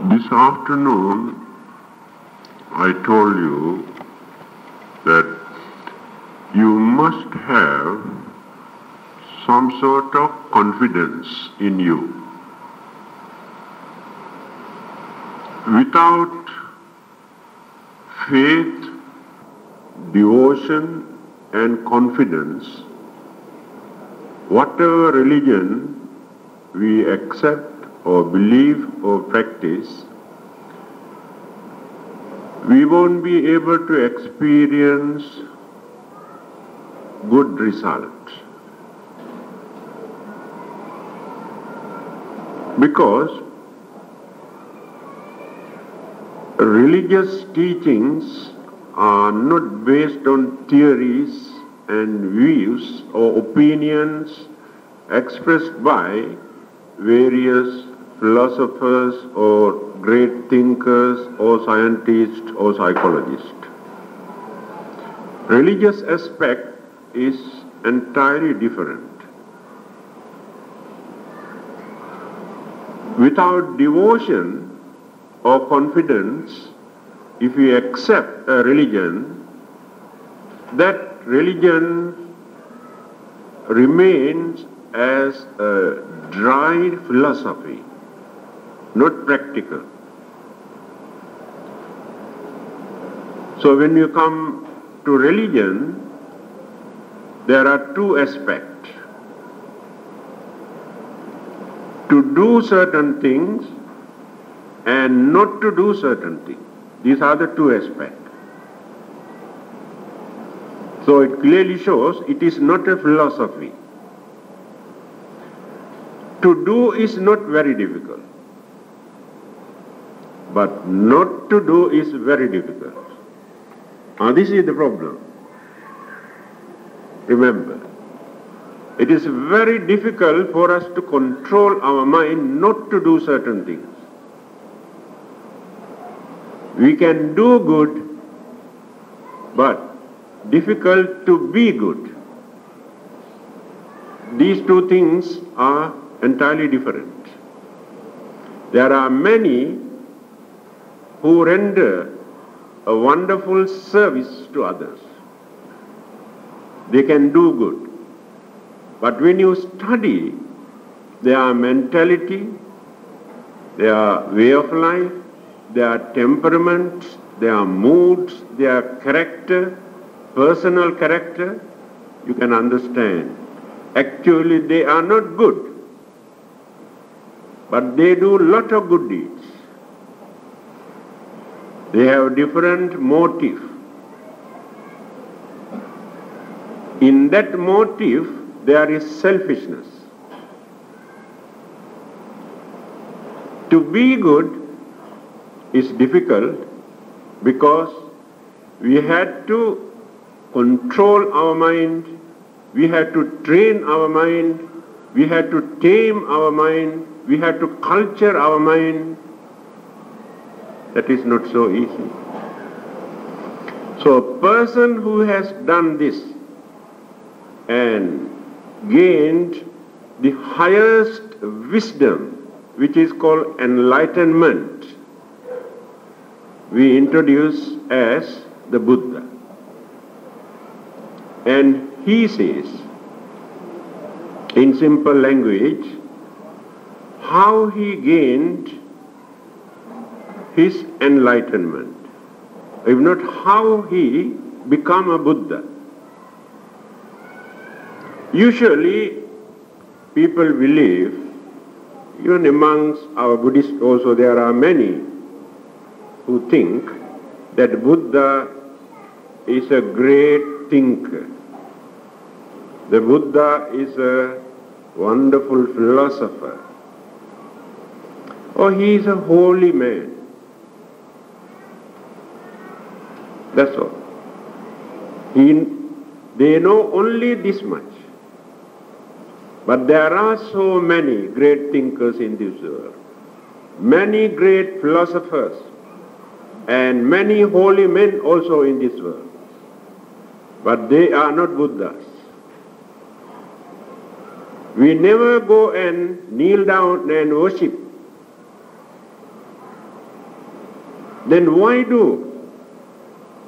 This afternoon, I told you that you must have some sort of confidence in you. Without faith, devotion, and confidence, whatever religion we accept or believe or practice, we won't be able to experience good results. Because religious teachings are not based on theories and views or opinions expressed by various philosophers or great thinkers or scientists or psychologists. Religious aspect is entirely different. Without devotion or confidence, if we accept a religion, that religion remains as a dry philosophy, not practical. So when you come to religion, there are two aspects. To do certain things and not to do certain things. These are the two aspects. So it clearly shows it is not a philosophy. To do is not very difficult, but not to do is very difficult. This is the problem. Remember, it is very difficult for us to control our mind not to do certain things. We can do good, but difficult to be good. These two things are entirely different. There are many who render a wonderful service to others. They can do good. But when you study their mentality, their way of life, their temperament, their moods, their character, personal character, you can understand. Actually, they are not good. But they do a lot of good deeds. They have different motive. In that motive, there is selfishness. To be good is difficult because we had to control our mind, we had to train our mind, we had to tame our mind, we had to culture our mind. That is not so easy. So a person who has done this and gained the highest wisdom, which is called enlightenment, we introduce as the Buddha. And he says, in simple language, how he gained his enlightenment. If not, how he become a Buddha. Usually, people believe, even amongst our Buddhists also, there are many who think that Buddha is a great thinker. The Buddha is a wonderful philosopher. Or he is a holy man. That's all. They know only this much. But there are so many great thinkers in this world, many great philosophers, and many holy men also in this world. But they are not Buddhas. We never go and kneel down and worship then why do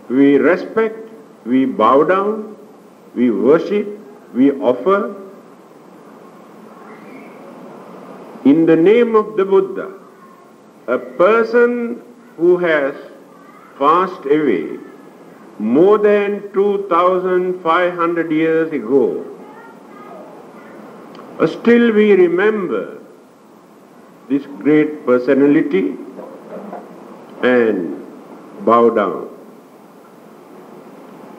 we respect, we bow down, we worship, we offer in the name of the Buddha, a person who has passed away more than 2,500 years ago? Still we remember this great personality and bow down,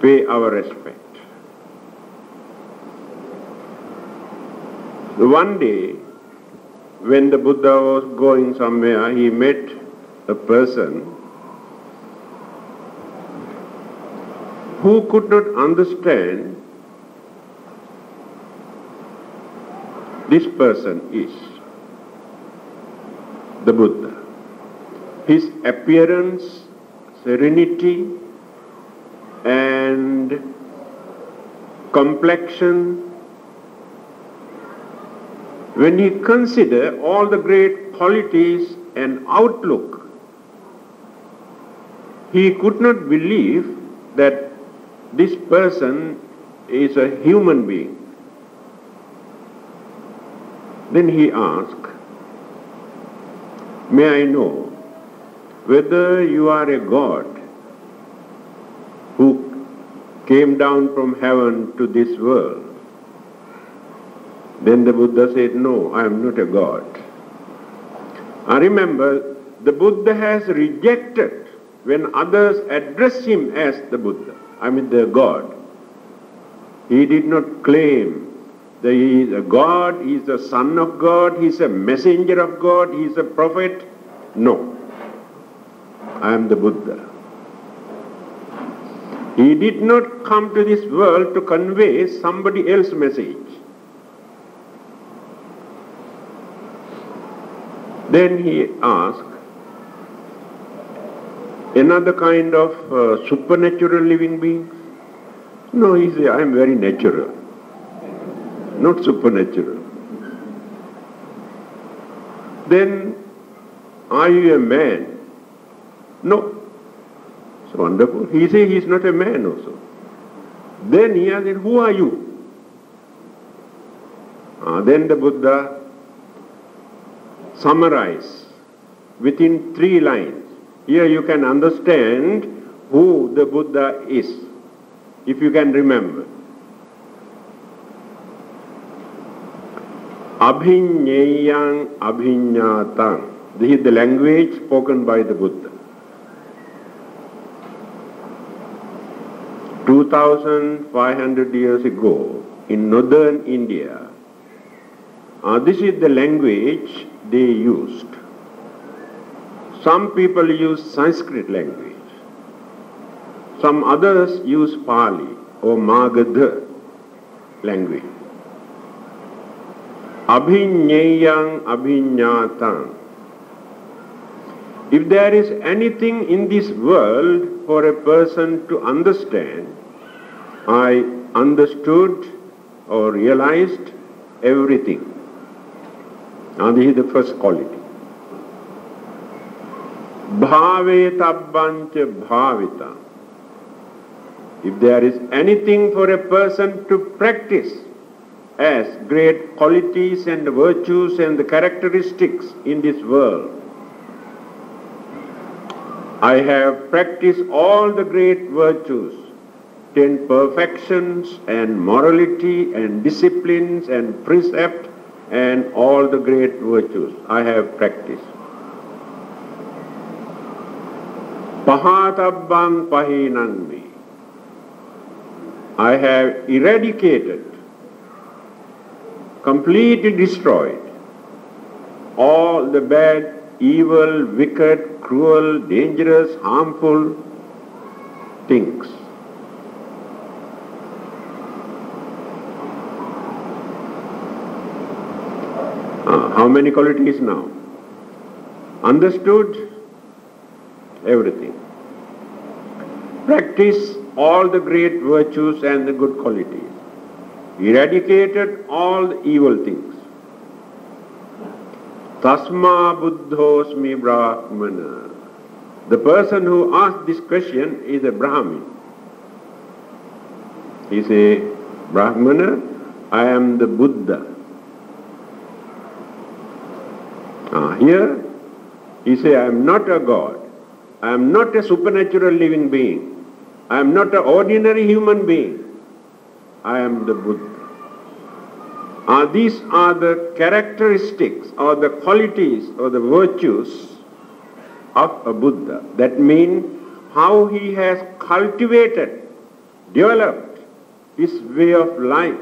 pay our respect. One day, when the Buddha was going somewhere, he met a person who could not understand this person is the Buddha. His appearance, serenity, and complexion, when he considered all the great qualities and outlook, he could not believe that this person is a human being. Then he asked, may I know whether you are a god who came down from heaven to this world? Then the Buddha said, no, I am not a god. I remember the Buddha has rejected when others address him as the Buddha, I mean the God. He did not claim that he is a God, he is the son of God, he is a messenger of God, he is a prophet. No, I am the Buddha. He did not come to this world to convey somebody else's message. Then he asked, another kind of supernatural living beings? No, he said, I am very natural, not supernatural. Then, are you a man? No. It's wonderful. He said he is not a man also. Then he asked, who are you? Then the Buddha summarized within 3 lines. Here you can understand who the Buddha is, if you can remember. Abhinyeyang abhinyatang. This is the language spoken by the Buddha. 2,500 years ago, in northern India, this is the language they used. Some people use Sanskrit language. Some others use Pali or Magadha language. Abhinyeyang abhinyatang. If there is anything in this world for a person to understand, I understood or realized everything. Now this is the first quality. Bhavetabbancha bhavita. If there is anything for a person to practice as great qualities and virtues and the characteristics in this world, I have practiced all the great virtues, 10 perfections and morality and disciplines and precept and all the great virtues I have practiced. Pahatabbang pahinang me. I have eradicated, completely destroyed all the bad, evil, wicked, cruel, dangerous, harmful things. How many qualities now? Understood everything. Practice all the great virtues and the good qualities. Eradicated all the evil things. Tasma buddhosmi brahmana. The person who asked this question is a Brahmin. He says, Brahmana, I am the Buddha. Here, he says, I am not a god. I am not a supernatural living being. I am not an ordinary human being. I am the Buddha. These are the characteristics or the qualities or the virtues of a Buddha. That means how he has cultivated, developed his way of life,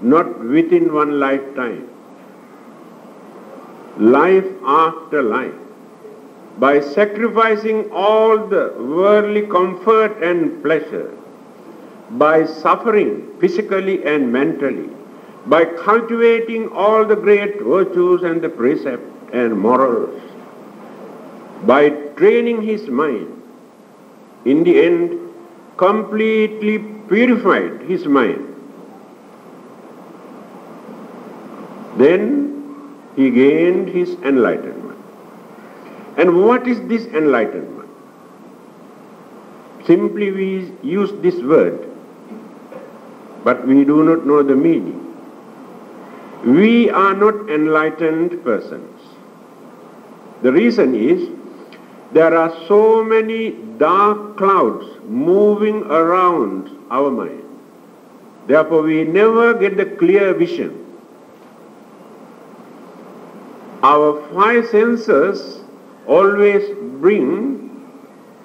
not within one lifetime, life after life, by sacrificing all the worldly comfort and pleasure, by suffering physically and mentally, by cultivating all the great virtues and the precepts and morals, by training his mind, in the end completely purified his mind. Then he gained his enlightenment. And what is this enlightenment? Simply we use this word, but we do not know the meaning. We are not enlightened persons. The reason is, there are so many dark clouds moving around our mind. Therefore, we never get the clear vision. Our five senses always bring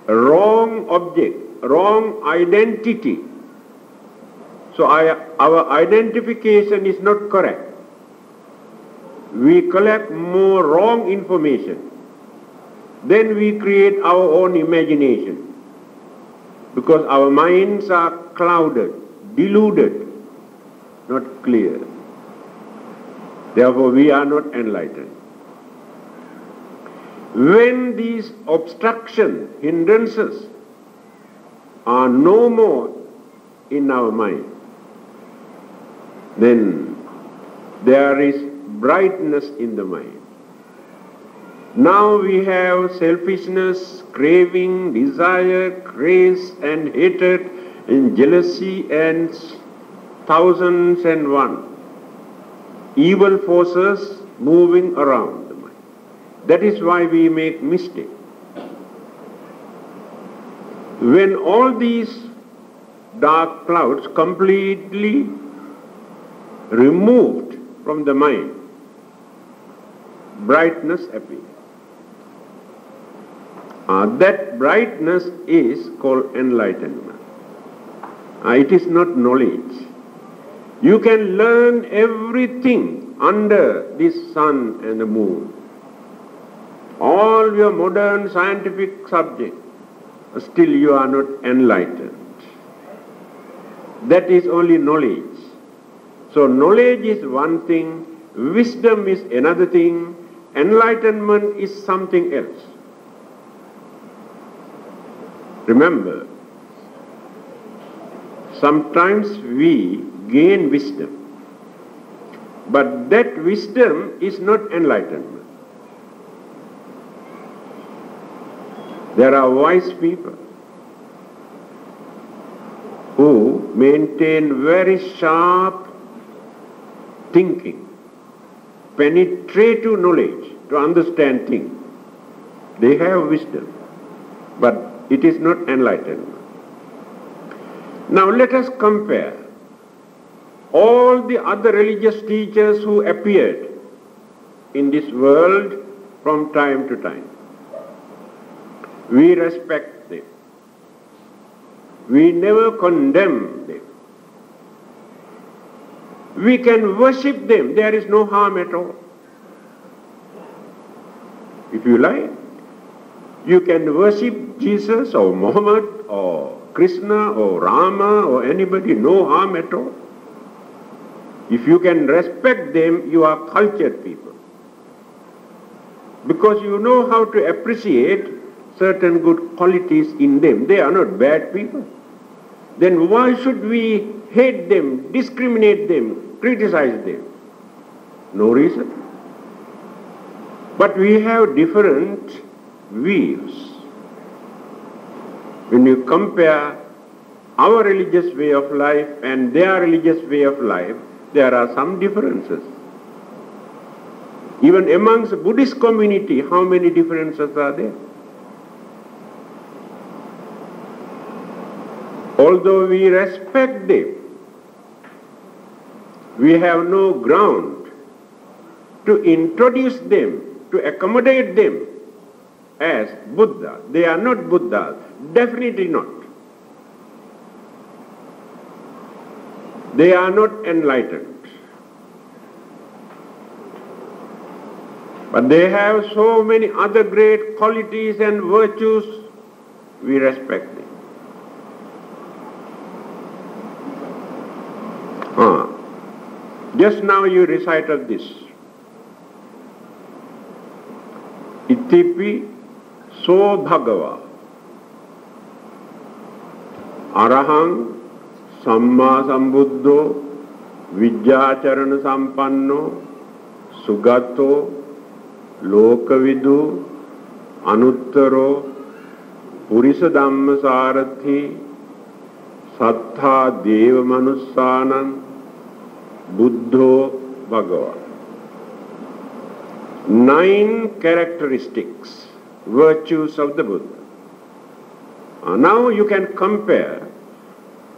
a wrong object, wrong identity. So our identification is not correct. We collect more wrong information. Then we create our own imagination, because our minds are clouded, deluded, not clear. Therefore, we are not enlightened. When these obstructions, hindrances are no more in our mind, then there is brightness in the mind. Now we have selfishness, craving, desire, craze and hatred and jealousy and thousands and one evil forces moving around the mind. That is why we make mistake. When all these dark clouds completely removed from the mind, brightness appears. That brightness is called enlightenment. It is not knowledge. You can learn everything under this sun and the moon. All your modern scientific subjects, still you are not enlightened. That is only knowledge. So knowledge is one thing, wisdom is another thing, enlightenment is something else. Remember, sometimes we gain wisdom, but that wisdom is not enlightenment. There are wise people who maintain very sharp thinking, penetrative knowledge to understand things. They have wisdom, but it is not enlightenment. Now let us compare all the other religious teachers who appeared in this world from time to time. We respect them. We never condemn them. We can worship them. There is no harm at all. If you like, you can worship Jesus or Muhammad or Krishna or Rama or anybody, no harm at all. If you can respect them, you are cultured people. Because you know how to appreciate certain good qualities in them. They are not bad people. Then why should we hate them, discriminate them, criticize them? No reason. But we have different views. When you compare our religious way of life and their religious way of life, there are some differences. Even amongst the Buddhist community, how many differences are there? Although we respect them, we have no ground to introduce them, to accommodate them as Buddha. They are not Buddhas, definitely not. They are not enlightened. But they have so many other great qualities and virtues, we respect them. Just now you recited this. Itipi so bhagava arahang samma sambuddho vijjacharana sampanno sugato lokavidu anuttaro purisa dhamma sarathi sattha deva manussanam Buddho Bhagava. 9 characteristics, virtues of the Buddha. Now you can compare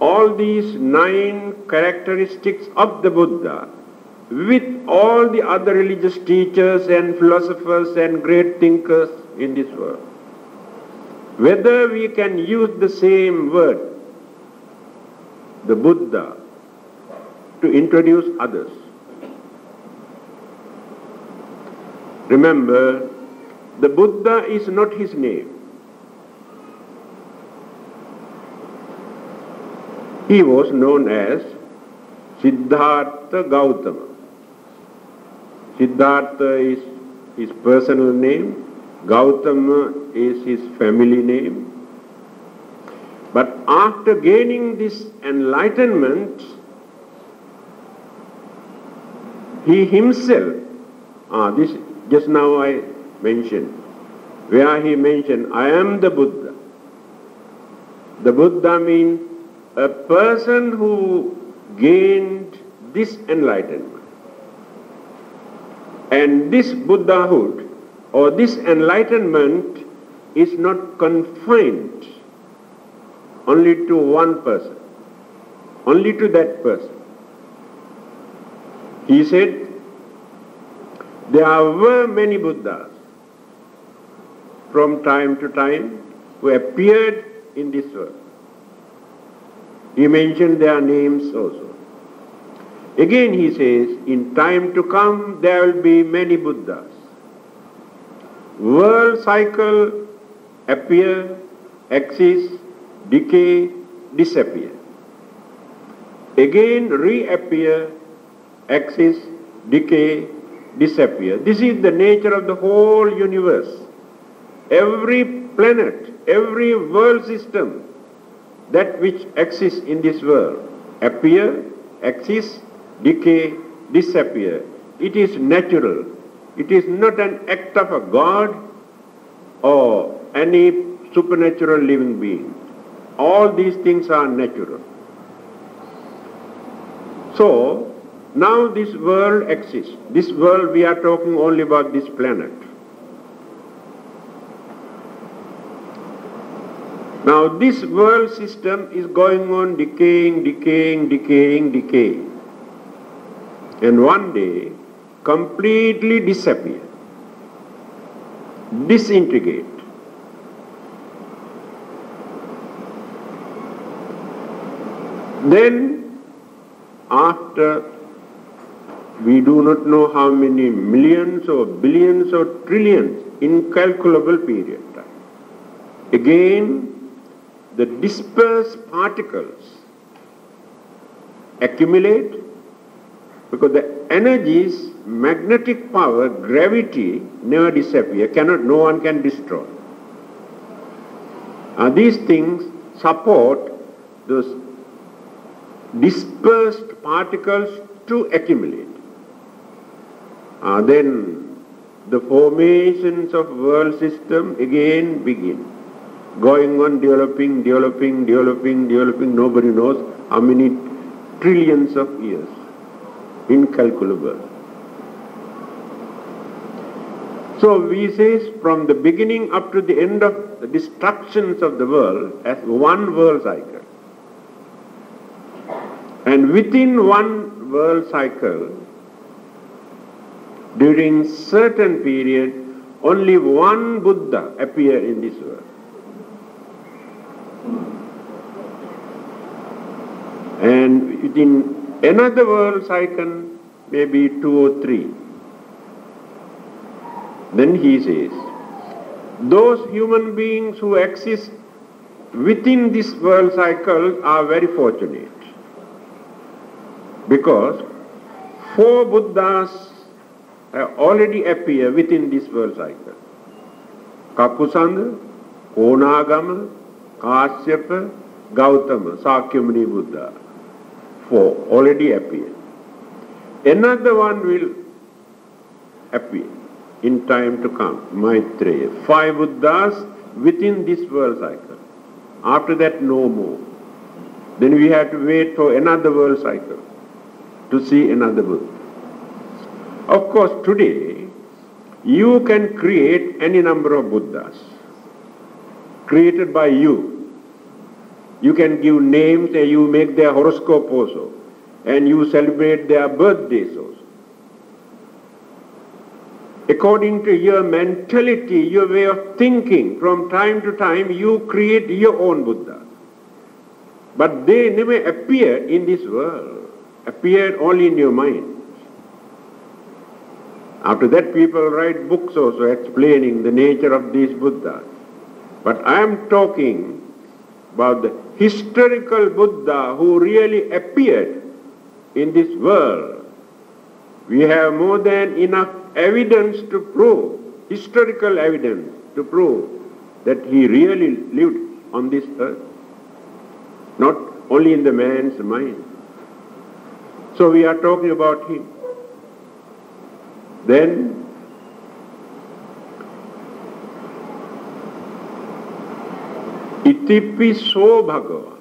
all these 9 characteristics of the Buddha with all the other religious teachers and philosophers and great thinkers in this world. Whether we can use the same word, the Buddha, to introduce others. Remember, the Buddha is not his name. He was known as Siddhartha Gautama. Siddhartha is his personal name, Gautama is his family name. But after gaining this enlightenment, he himself, this just now I mentioned, where he mentioned, I am the Buddha. The Buddha means a person who gained this enlightenment. And this Buddhahood or this enlightenment is not confined only to one person, only to that person. He said, there were many Buddhas from time to time who appeared in this world. He mentioned their names also. Again he says, in time to come there will be many Buddhas. World cycle appear, exist, decay, disappear. Again reappear, exist, decay, disappear. This is the nature of the whole universe. Every planet, every world system, that which exists in this world, appear, exist, decay, disappear. It is natural. It is not an act of a God or any supernatural living being. All these things are natural. So, now this world exists. This world, we are talking only about this planet. Now this world system is going on decaying. And one day, completely disappear, disintegrate. Then, after we do not know how many millions or billions or trillions, incalculable period of time, again the dispersed particles accumulate, because the energies, magnetic power, gravity never disappear, no one can destroy. These things support those dispersed particles to accumulate. Then the formations of world system again begin. Going on developing, nobody knows how many trillions of years. Incalculable. So we say from the beginning up to the end of the destructions of the world as one world cycle. And within one world cycle, during certain period, only one Buddha appeared in this world. And within another world cycle, maybe 2 or 3. Then he says, those human beings who exist within this world cycle are very fortunate. Because 4 Buddhas have already appeared within this world cycle. Kapusanda, Konagama, Kasyapa, Gautama, Sakyamuni Buddha. 4 already appeared. Another one will appear in time to come, Maitreya. 5 Buddhas within this world cycle. After that, no more. Then we have to wait for another world cycle to see another Buddha. Of course, today, you can create any number of Buddhas created by you. You can give names and you make their horoscope also. And you celebrate their birthdays also. According to your mentality, your way of thinking, from time to time you create your own Buddha. But they never appear in this world. Appear only in your mind. After that people write books also explaining the nature of these Buddhas. But I am talking about the historical Buddha who really appeared in this world. We have more than enough evidence to prove, historical evidence to prove that he really lived on this earth. Not only in the man's mind. So we are talking about him. Then Itipiso Bhagava.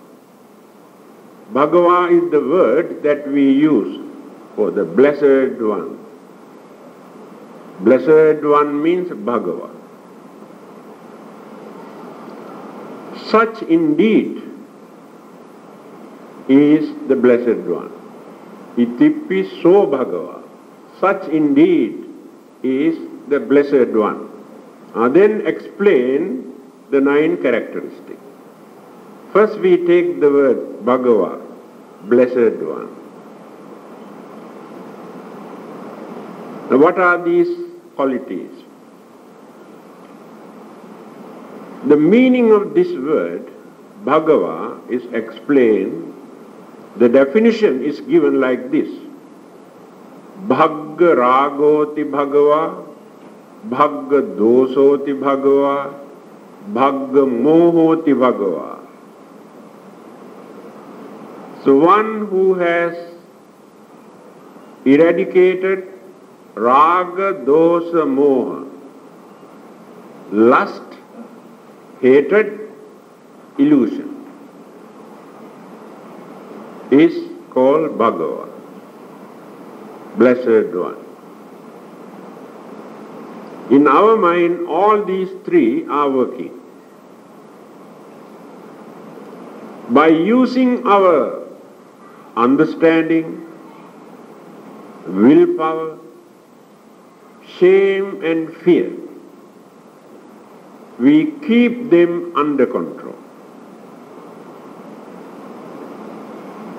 Bhagava is the word that we use for the Blessed One. Blessed One means Bhagava. Such indeed is the Blessed One. Itipiso Bhagava. Such indeed is the Blessed One. Then explain the 9 characteristics. First we take the word Bhagava, Blessed One. Now what are these qualities? The meaning of this word, Bhagava, is explained. The definition is given like this. Bhagga ragoti bhagava, bhagga dosoti bhagava, bhagga mohoti bhagava. So one who has eradicated raga, dosa, moha, lust, hatred, illusion, is called Bhagava, Blessed One. In our mind, all these 3 are working. By using our understanding, willpower, shame and fear, we keep them under control.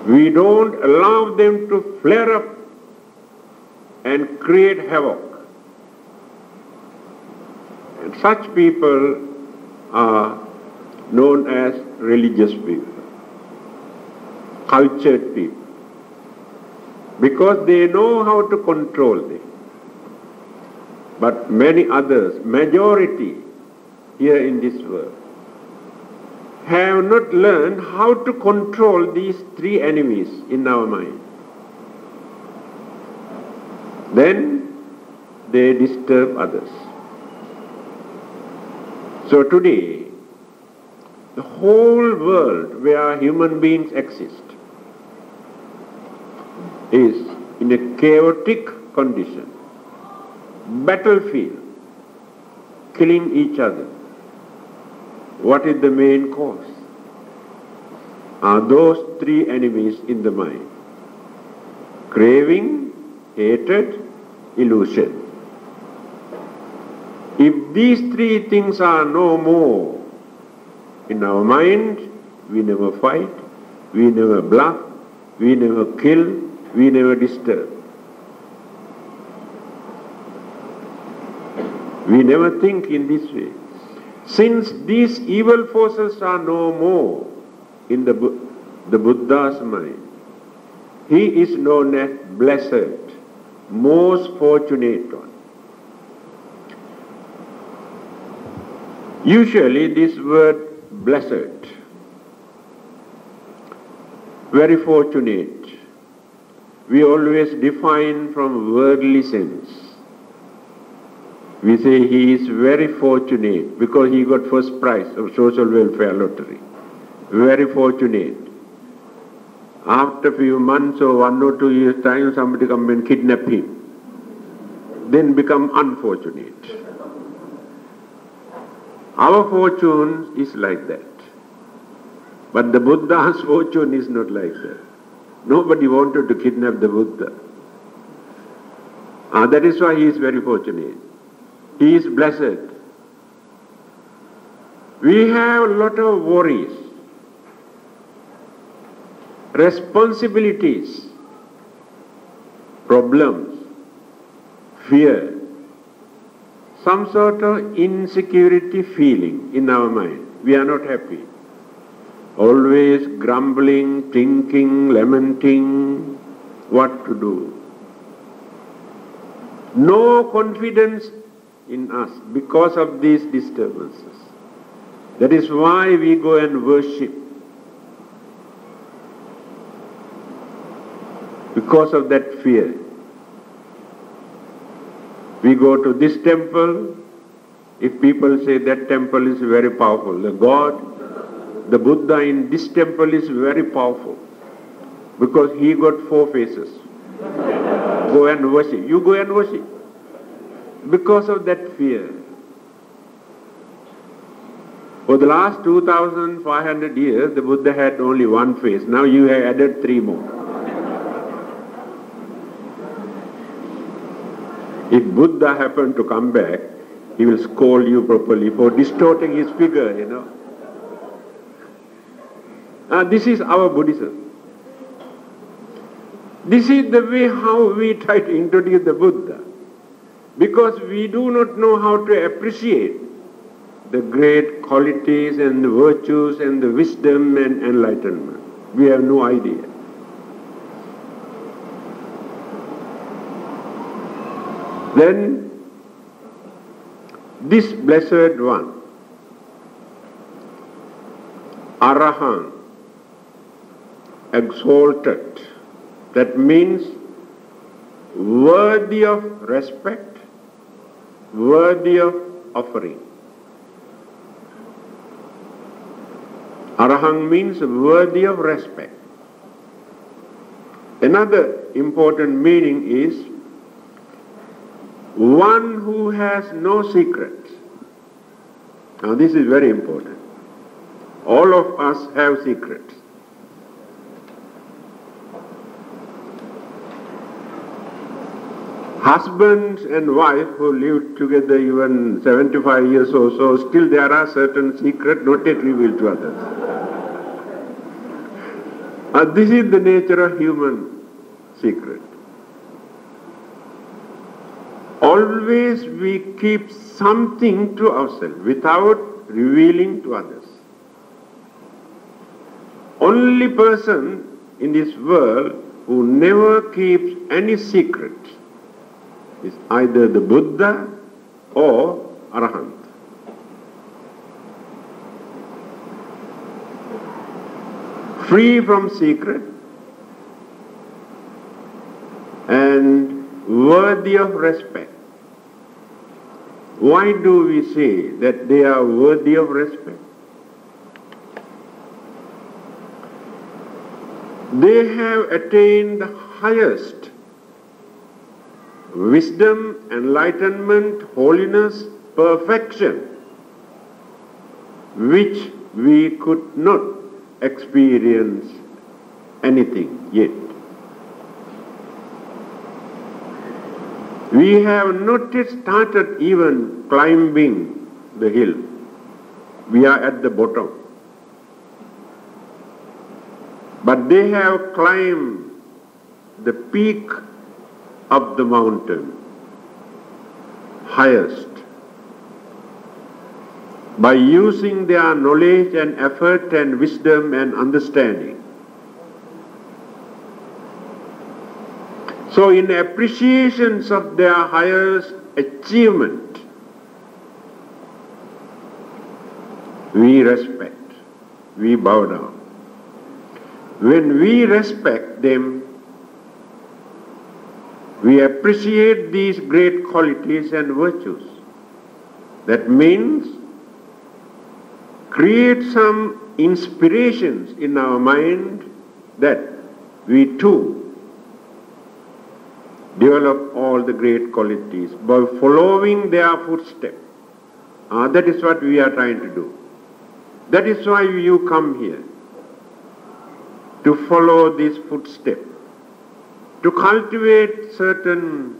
We don't allow them to flare up and create havoc. And such people are known as religious people, cultured people, because they know how to control them. But many others, majority here in this world, have not learned how to control these 3 enemies in our mind. Then they disturb others. So today, the whole world where human beings exist is in a chaotic condition, battlefield, killing each other. What is the main cause? Are those three enemies in the mind: craving, hatred, illusion. If these three things are no more in our mind, we never fight, we never bluff, we never kill, we never disturb. We never think in this way. Since these evil forces are no more in the Buddha's mind, he is known as blessed, most fortunate one. Usually this word blessed, very fortunate, we always define from worldly sense. We say he is very fortunate because he got first prize of social welfare lottery. Very fortunate. After a few months or 1 or 2 years' time, somebody come and kidnap him. Then become unfortunate. Our fortune is like that. But the Buddha's fortune is not like that. Nobody wanted to kidnap the Buddha. That is why he is very fortunate. He is blessed. We have a lot of worries, responsibilities, problems, fear, some sort of insecurity feeling in our mind. We are not happy. Always grumbling, thinking, lamenting, what to do. No confidence in us because of these disturbances. That is why we go and worship. Because of that fear. We go to this temple. If people say that temple is very powerful, the God, the Buddha in this temple is very powerful because he got 4 faces. Go and worship. You go and worship. Because of that fear. For the last 2,500 years, the Buddha had only 1 face. Now you have added 3 more. If Buddha happened to come back, he will scold you properly for distorting his figure, you know. This is our Buddhism. This is the way how we try to introduce the Buddha. Because we do not know how to appreciate the great qualities and the virtues and the wisdom and enlightenment. We have no idea. Then, this blessed one, Arahant, exalted, that means worthy of respect, worthy of offering. Arahant means worthy of respect. Another important meaning is one who has no secrets. Now this is very important. All of us have secrets. Husbands and wife who live together even 75 years or so, still there are certain secrets not yet revealed to others. This is the nature of human secret. Always we keep something to ourselves without revealing to others. Only person in this world who never keeps any secret is either the Buddha or Arahant. Free from secret and worthy of respect. Why do we say that they are worthy of respect? They have attained the highest wisdom, enlightenment, holiness, perfection, which we could not experience anything yet. We have not yet started even climbing the hill. We are at the bottom. But they have climbed the peak of the mountain, highest, by using their knowledge and effort and wisdom and understanding. So in appreciation of their highest achievement, we respect, we bow down. When we respect them, we appreciate these great qualities and virtues. That means create some inspirations in our mind that we too develop all the great qualities by following their footsteps. That is what we are trying to do. That is why you come here, to follow these footsteps, to cultivate certain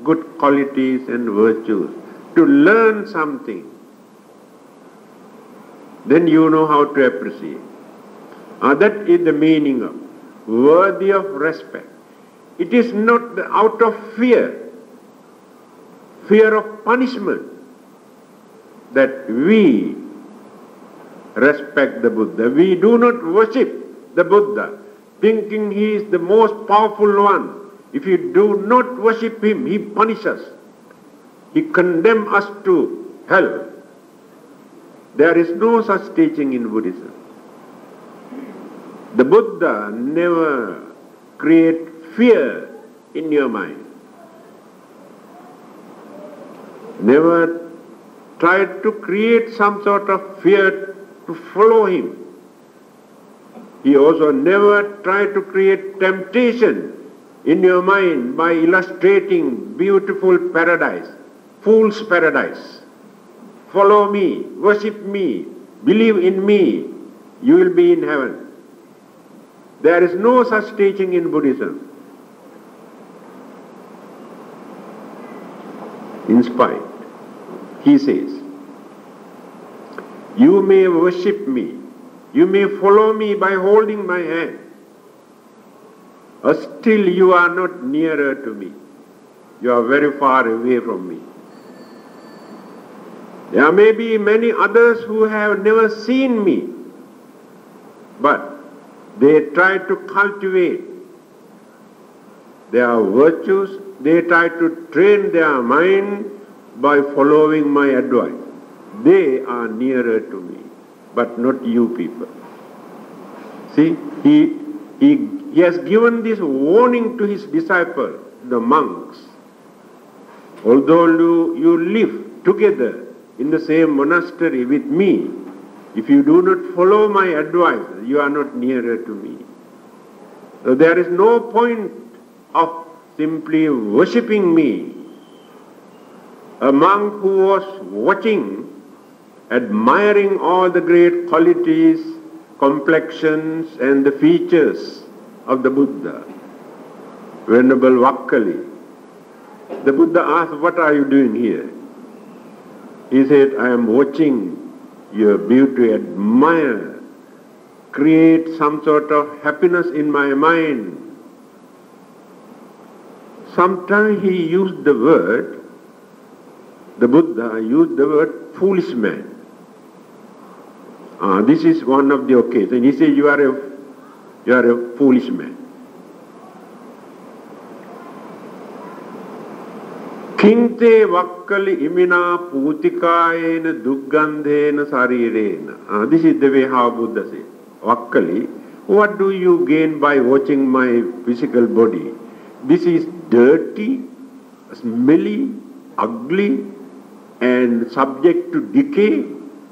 good qualities and virtues, to learn something. Then you know how to appreciate. That is the meaning of worthy of respect. It is not out of fear of punishment, that we respect the Buddha. We do not worship the Buddha, thinking he is the most powerful one. If you do not worship him, he punishes us. He condemns us to hell. There is no such teaching in Buddhism. The Buddha never creates fear in your mind. Never tried to create some sort of fear to follow him. He also never tried to create temptation in your mind by illustrating beautiful paradise, fool's paradise. Follow me, worship me, believe in me, you will be in heaven. There is no such teaching in Buddhism. In spite, he says, you may worship me, you may follow me by holding my hand, still you are not nearer to me. You are very far away from me. There may be many others who have never seen me, but they try to cultivate their virtues, they try to train their mind by following my advice. They are nearer to me, but not you people. See, he has given this warning to his disciples, the monks. Although you live together in the same monastery with me, if you do not follow my advice, you are not nearer to me. So there is no point of simply worshipping me. A monk who was watching, admiring all the great qualities, complexions and the features of the Buddha, Venerable Vakkali. The Buddha asked, what are you doing here? He said, I am watching your beauty, admire, create some sort of happiness in my mind. Sometimes he used the word, the Buddha used the word foolish man. This is one of the occasions. He said, you are a foolish man. Kinte vakkali imina putikayena duggandhena sarirena. This is the way how Buddha says. Vakkali, what do you gain by watching my physical body? This is dirty, smelly, ugly. and subject to decay,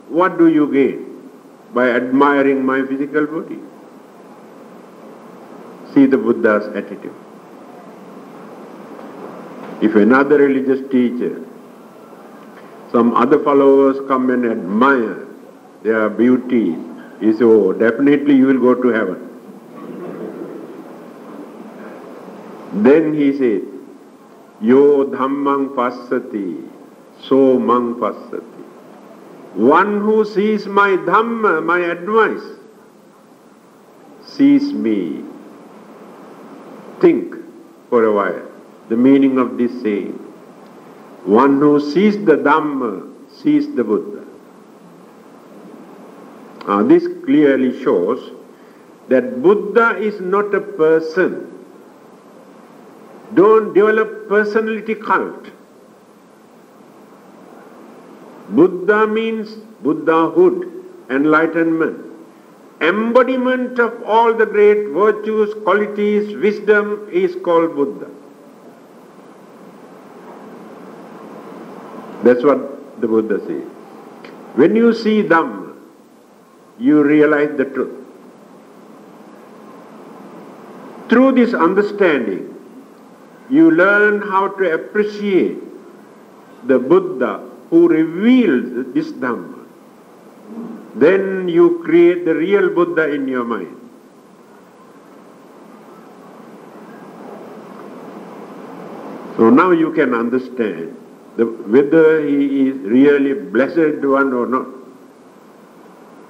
what do you gain by admiring my physical body? See the Buddha's attitude. If another religious teacher, some other followers come and admire their beauty, he says, oh, definitely you will go to heaven. Then he said, Yo dhammang passati, so mang passati. One who sees my dhamma, my advice, sees me. Think for a while the meaning of this saying. One who sees the Dhamma sees the Buddha. This clearly shows that Buddha is not a person. Don't develop personality cult. Buddha means Buddhahood, enlightenment, embodiment of all the great virtues, qualities, wisdom is called Buddha. That's what the Buddha says. When you see Dhamma, you realize the truth. Through this understanding, you learn how to appreciate the Buddha who revealed this Dhamma. Then you create the real Buddha in your mind. So now you can understand whether he is really blessed one or not.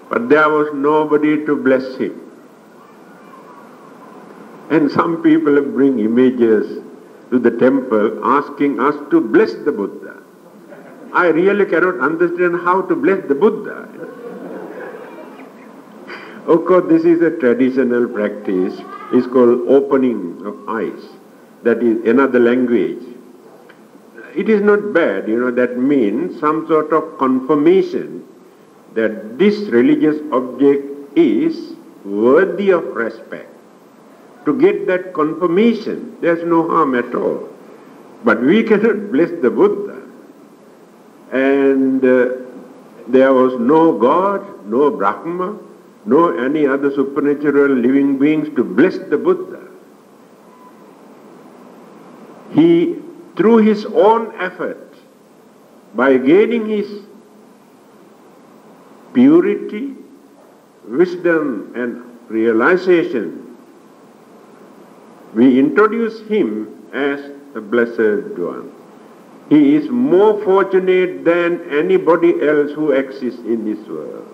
But there was nobody to bless him. And some people bring images to the temple asking us to bless the Buddha. I really cannot understand how to bless the Buddha. Of course, this is a traditional practice. It's called opening of eyes. That is another language. It is not bad, that means some sort of confirmation that this religious object is worthy of respect. To get that confirmation, there's no harm at all. But we cannot bless the Buddha. And there was no God, no Brahma, no any other supernatural living beings to bless the Buddha. He, through his own effort, by gaining his purity, wisdom and realization, we introduce him as the Blessed One. He is more fortunate than anybody else who exists in this world.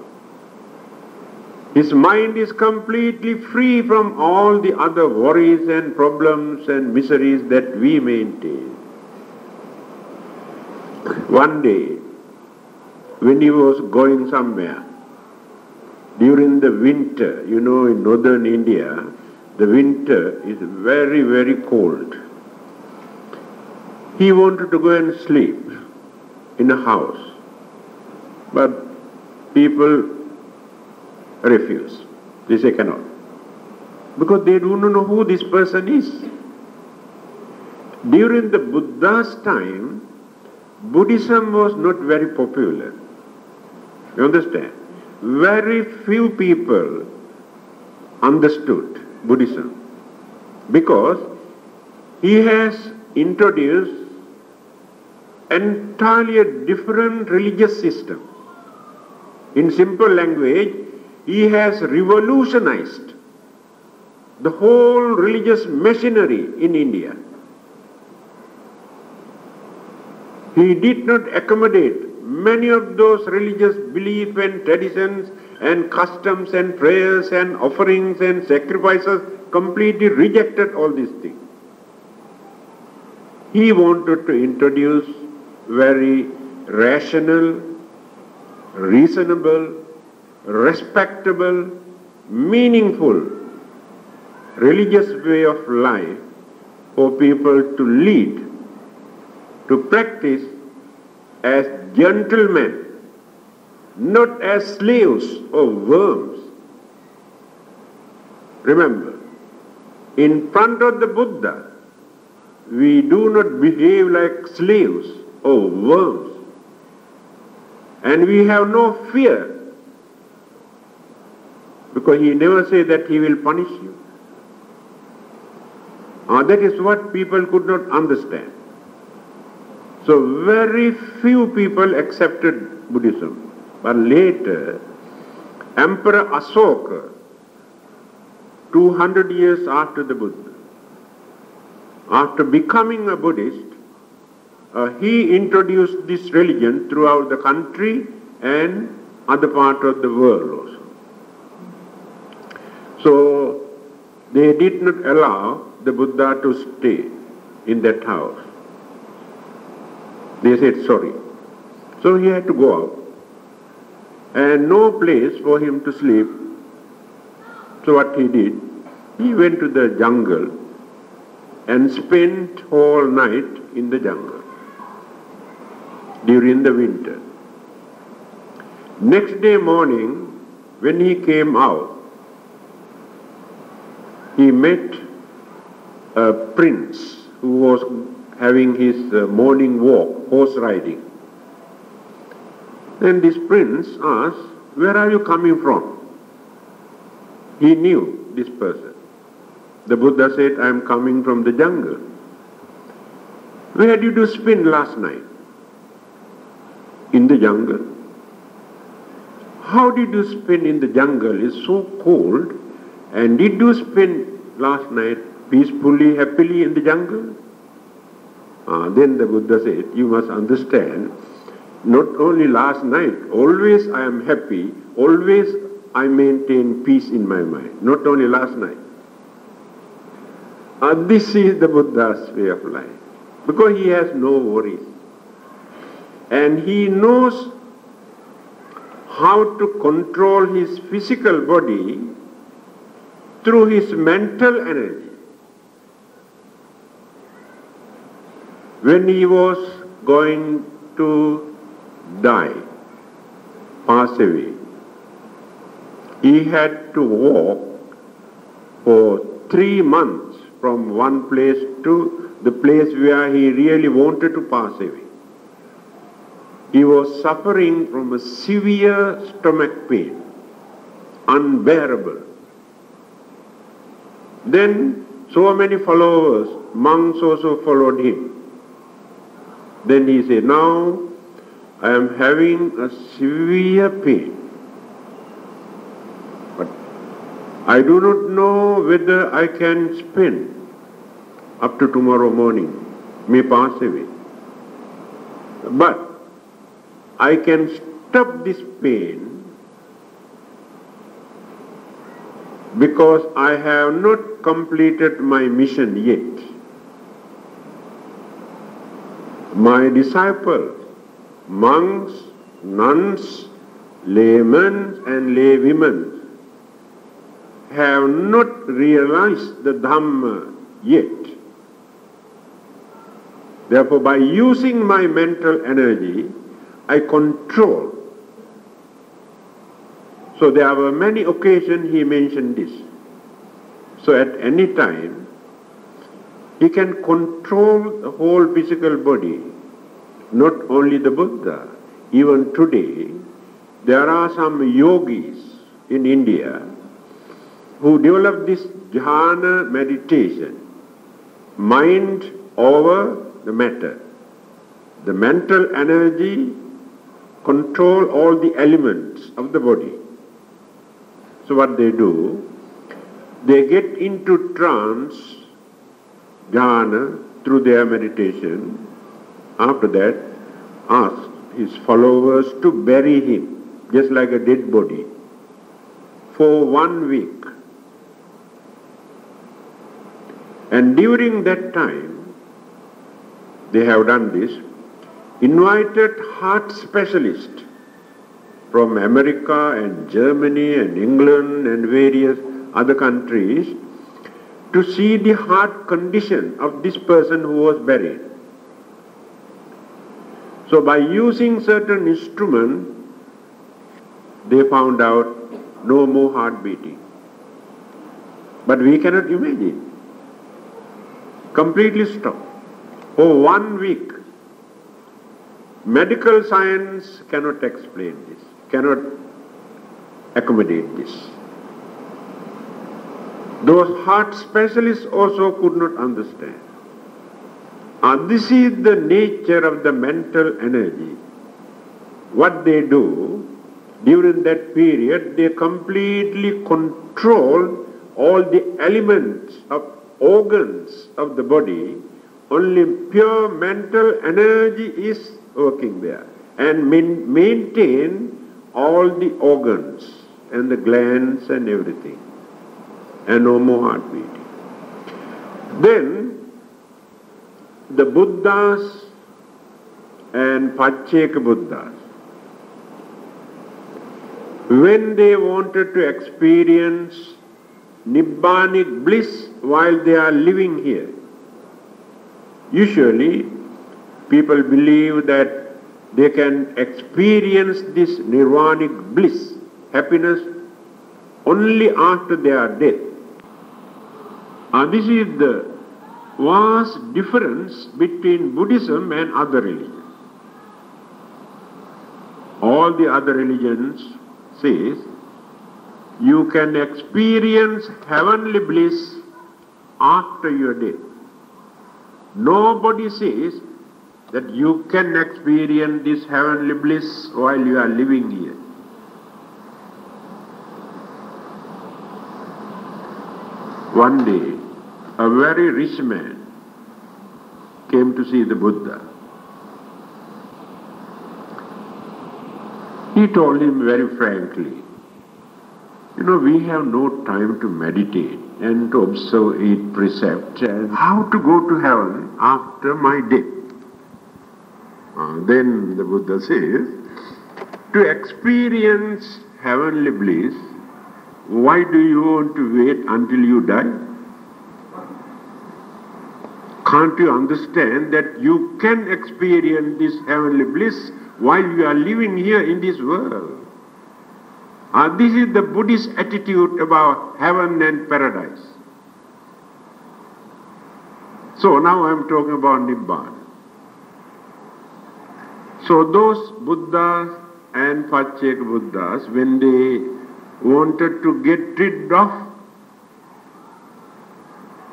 His mind is completely free from all the other worries and problems and miseries that we maintain. One day, when he was going somewhere, during the winter, in northern India, the winter is very, very cold. He wanted to go and sleep in a house, but people refuse. They say cannot, because they do not know who this person is. During the Buddha's time, Buddhism was not very popular. You understand? Very few people understood Buddhism because he has introduced entirely a different religious system. In simple language, he has revolutionized the whole religious machinery in India. He did not accommodate many of those religious beliefs and traditions and customs and prayers and offerings and sacrifices, completely rejected all these things. He wanted to introduce very rational, reasonable, respectable, meaningful religious way of life for people to lead, to practice as gentlemen, not as slaves or worms. Remember, in front of the Buddha, we do not behave like slaves or worms. And we have no fear, because he never said that he will punish you. That is what people could not understand. So very few people accepted Buddhism. But later, Emperor Asoka, 200 years after the Buddha, after becoming a Buddhist, he introduced this religion throughout the country and other part of the world also. So they did not allow the Buddha to stay in that house. They said sorry. So he had to go out. And no place for him to sleep. So what he did, he went to the jungle and spent all night in the jungle during the winter. Next day morning, when he came out, he met a prince who was having his morning walk, horse riding. Then this prince asked, "Where are you coming from?" He knew this person. The Buddha said, "I am coming from the jungle." "Where did you spend last night?" "In the jungle." "How did you spend in the jungle? It's so cold. And did you spend last night peacefully, happily in the jungle?" Then the Buddha said, "You must understand, not only last night, always I am happy, always I maintain peace in my mind, not only last night." This is the Buddha's way of life, because he has no worries. And he knows how to control his physical body through his mental energy. When he was going to die, pass away, he had to walk for 3 months from one place to the place where he really wanted to pass away. He was suffering from a severe stomach pain, unbearable. Then so many followers, monks also followed him. Then he said, "Now I am having a severe pain, but I do not know whether I can spend up to tomorrow morning, may pass away. But I can stop this pain because I have not completed my mission yet. My disciples, monks, nuns, laymen and laywomen have not realized the Dhamma yet. Therefore, by using my mental energy, I control." So there were many occasions he mentioned this. So at any time, he can control the whole physical body, not only the Buddha. Even today, there are some yogis in India who develop this jhana meditation, mind over the matter. The mental energy control all the elements of the body. So what they do, they get into trance, jhana, through their meditation. After that, ask his followers to bury him, just like a dead body, for 1 week. And during that time, they have done this, invited heart specialists from America and Germany and England and various other countries to see the heart condition of this person who was buried. So by using certain instruments, they found out no more heart beating. But we cannot imagine. Completely stopped. For 1 week, Medical science cannot explain this, cannot accommodate this. Those heart specialists also could not understand. This is the nature of the mental energy. What they do during that period, they completely control all the elements of organs of the body. Only pure mental energy is working there and maintain all the organs and the glands and everything, and no more heartbeat. Then the Buddhas and Pacceka Buddhas, when they wanted to experience Nibbanic bliss while they are living here, usually people believe that they can experience this nirvanic bliss, happiness, only after they are dead. This is the vast difference between Buddhism and other religions. All the other religions says you can experience heavenly bliss after you are dead. Nobody says that you can experience this heavenly bliss while you are living here. One day, a very rich man came to see the Buddha. He told him very frankly, we have no time to meditate and to observe 8 precepts and how to go to heaven after my death. Then the Buddha says, to experience heavenly bliss, why do you want to wait until you die? Can't you understand that you can experience this heavenly bliss while you are living here in this world? This is the Buddhist attitude about heaven and paradise. So now I am talking about Nibbana. So those Buddhas and Pacceka Buddhas, when they wanted to get rid of,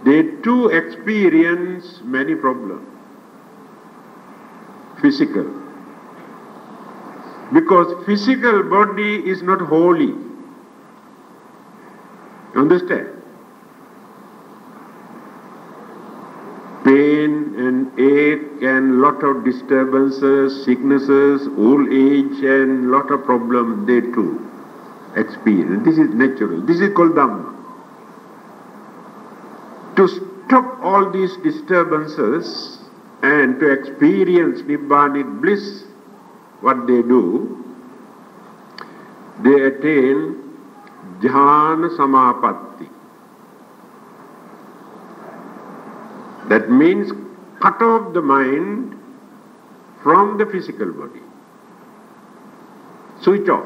they too experience many problems. Physical. Because physical body is not holy. Understand? Pain and ache and lot of disturbances, sicknesses, old age and lot of problems they too experience. This is natural. This is called Dhamma. To stop all these disturbances and to experience Nibbanic bliss, what they do, they attain Jhana Samapatti. That means cut off the mind from the physical body. Switch off.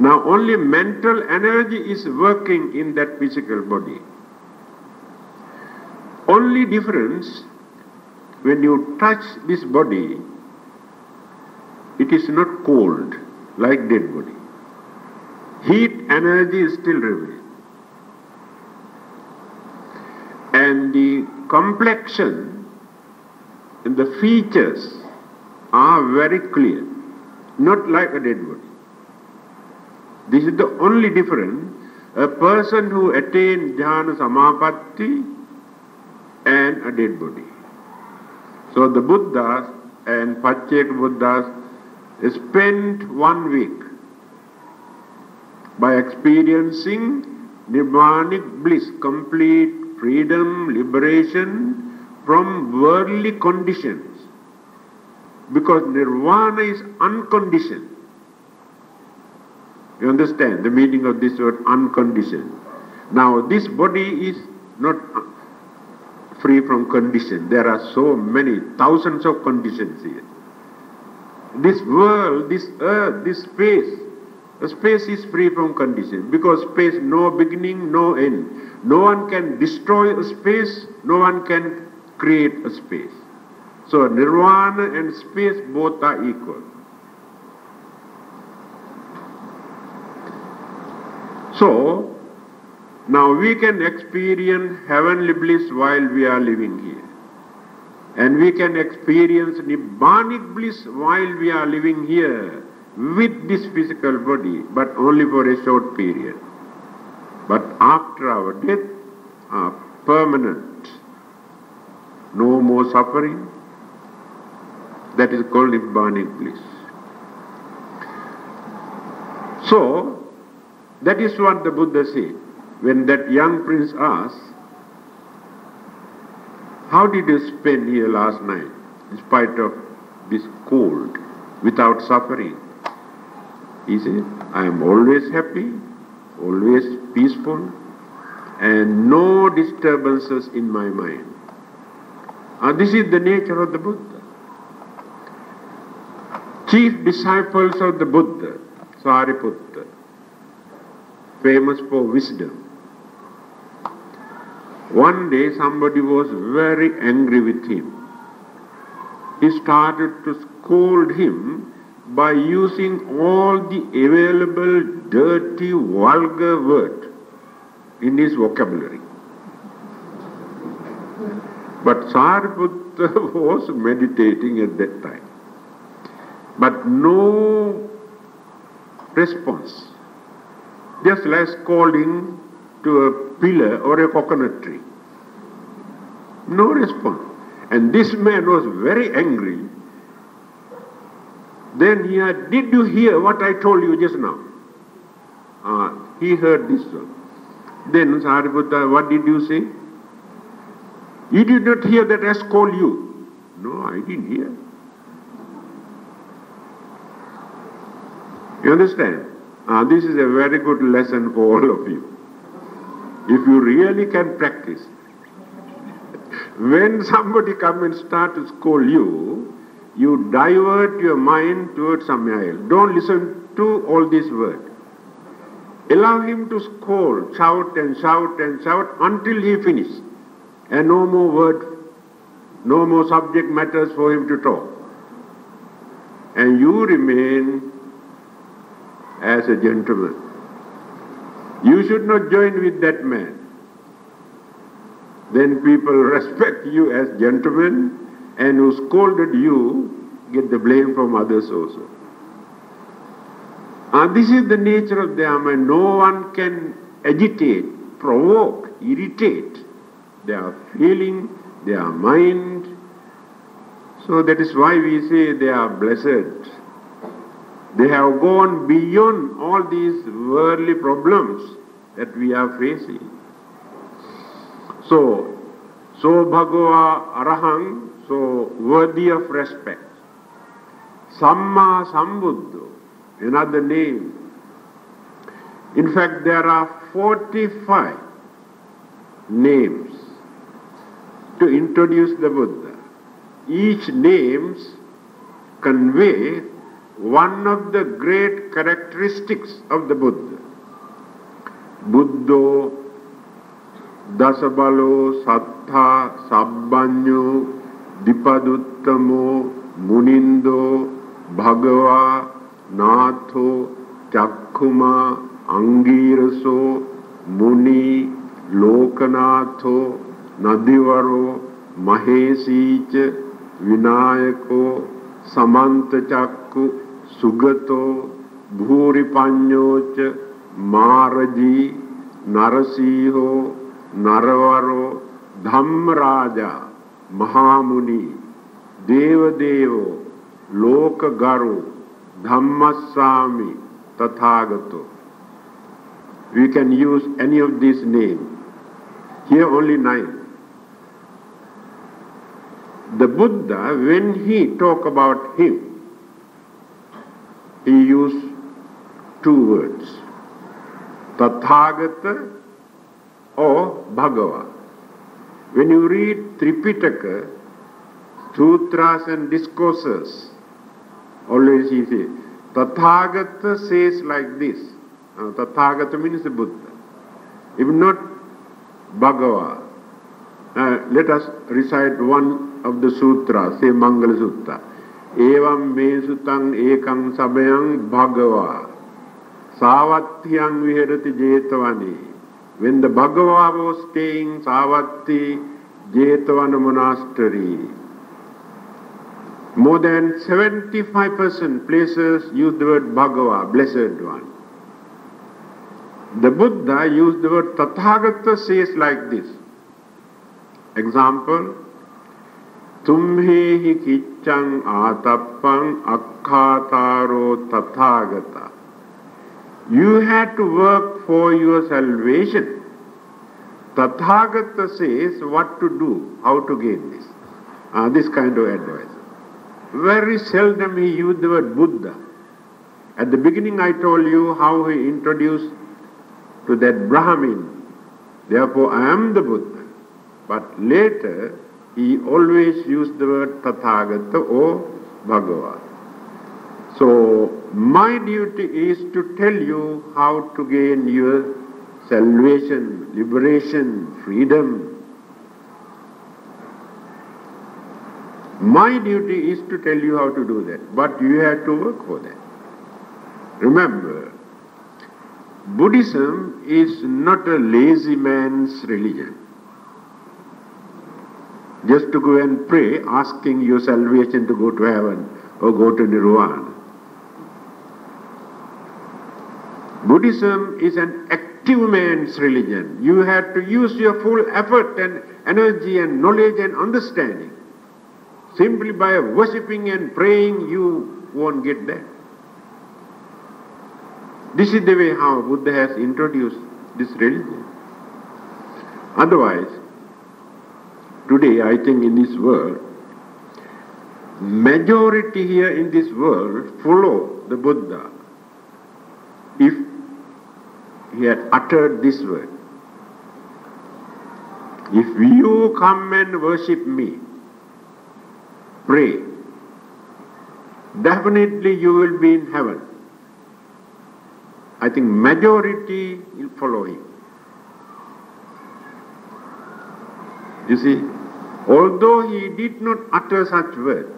Now only mental energy is working in that physical body. Only difference, when you touch this body, it is not cold like dead body. Heat energy is still revealed. And the complexion and the features are very clear, not like a dead body. This is the only difference. A person who attains Jhana Samapatti and a dead body. So the Buddhas and Pacceka Buddhas spent 1 week by experiencing Nibbanic bliss, complete freedom, liberation from worldly conditions. Because Nirvana is unconditioned. You understand the meaning of this word, unconditioned. Now this body is not free from condition. There are so many, thousands of conditions here. This world, this earth, this space, the space is free from condition. Because space, no beginning, no end. No one can destroy a space, no one can create a space. So nirvana and space both are equal. So, now we can experience heavenly bliss while we are living here. And we can experience Nibbanic bliss while we are living here with this physical body, but only for a short period. But after our death, permanent, no more suffering. That is called Nibbanic bliss. So, that is what the Buddha said. When that young prince asked, how did you spend here last night, in spite of this cold, without suffering? He said, I am always happy, always peaceful, and no disturbances in my mind. This is the nature of the Buddha. Chief disciples of the Buddha, Sariputta, famous for wisdom. One day somebody was very angry with him. He started to scold him by using all the available dirty, vulgar words in his vocabulary. But Sariputta was meditating at that time. But no response. Just like scolding to a pillar or a coconut tree. No response. And this man was very angry. Then he had, did you hear what I told you just now? He heard this one. Then Sariputta, what did you say? You did not hear that I scold you. No, I didn't hear. You understand? This is a very good lesson for all of you. If you really can practice, when somebody comes and starts to scold you, you divert your mind towards somewhere else. Don't listen to all these words. Allow him to scold, shout and shout and shout until he finishes. And no more word, no more subject matters for him to talk. And you remain as a gentleman. You should not join with that man. Then people respect you as gentlemen, and who scolded you get the blame from others also. This is the nature of Dhamma. No one can agitate, provoke, irritate their feeling, their mind. So that is why we say they are blessed. They have gone beyond all these worldly problems that we are facing. So Bhagava Arahang, so worthy of respect. Samma Sambuddho, another name. In fact, there are 45 names to introduce the Buddha. Each names convey one of the great characteristics of the Buddha. Buddho, Dasabalo, Sattha, Sabbanyo, Dipaduttamo, Munindo, Bhagava, Natho, Chakkuma, Angiraso, Muni, Lokanatho, Nadivaro, Mahesicha, Vinayako, Samantachakku, Sugato, Bhuripanyocha, Maraji, Narasiho, Naravaro, Dhammaraja, Mahamuni, Devadevo, Lokagaru, Dhammasami, Tathagato. We can use any of these names. Here only 9. The Buddha, when he talk about him, he used 2 words, Tathagata or Bhagava. When you read Tripitaka, Sutras and Discourses, always he says, Tathagata says like this. Tathagata means the Buddha. If not Bhagava, let us recite one of the sutra, say Mangala Sutta. Evam me sutang ekang sabayang bhagava. Savatthiyang viharati jetavani. When the Bhagava was staying Savatthi Jetavana monastery, more than 75% places use the word Bhagava, blessed one. The Buddha used the word Tathagata, says like this. Example, Tumhe hi kichang atappang akkhataro Tathagata. You had to work for your salvation. Tathagata says what to do, how to gain this. This kind of advice. Very seldom he used the word Buddha. At the beginning I told you how he introduced to that Brahmin, therefore I am the Buddha. But later he always used the word Tathagata or Bhagava. So my duty is to tell you how to gain your salvation, liberation, freedom. My duty is to tell you how to do that, but you have to work for that. Remember, Buddhism is not a lazy man's religion. Just to go and pray, asking your salvation to go to heaven or go to Nirvana. Buddhism is an active man's religion. You have to use your full effort and energy and knowledge and understanding. Simply by worshipping and praying, you won't get that. This is the way how Buddha has introduced this religion. Otherwise, today I think in this world, majority here in this world follow the Buddha. If he had uttered this word, if you come and worship me, pray, definitely you will be in heaven. I think majority will follow him. You see, although he did not utter such word,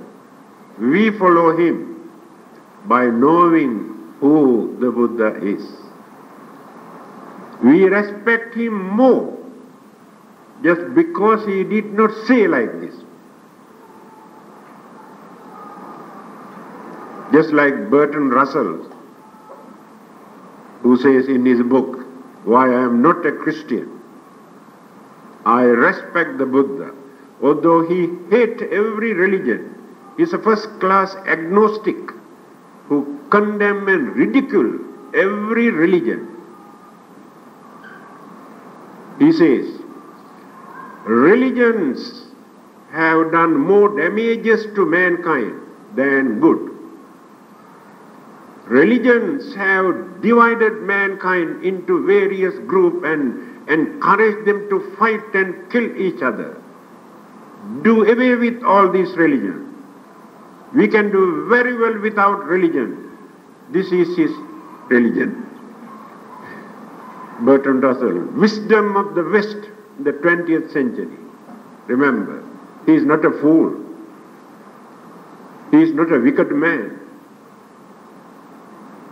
we follow him by knowing who the Buddha is. We respect him more just because he did not say like this. Just like Bertrand Russell, who says in his book, Why I Am Not a Christian, I respect the Buddha. Although he hates every religion, he is a first-class agnostic who condemns and ridicules every religion. He says, religions have done more damages to mankind than good. Religions have divided mankind into various groups and encouraged them to fight and kill each other. Do away with all these religions. We can do very well without religion. This is his religion. Bertrand Russell, wisdom of the West in the 20th century. Remember, he is not a fool. He is not a wicked man.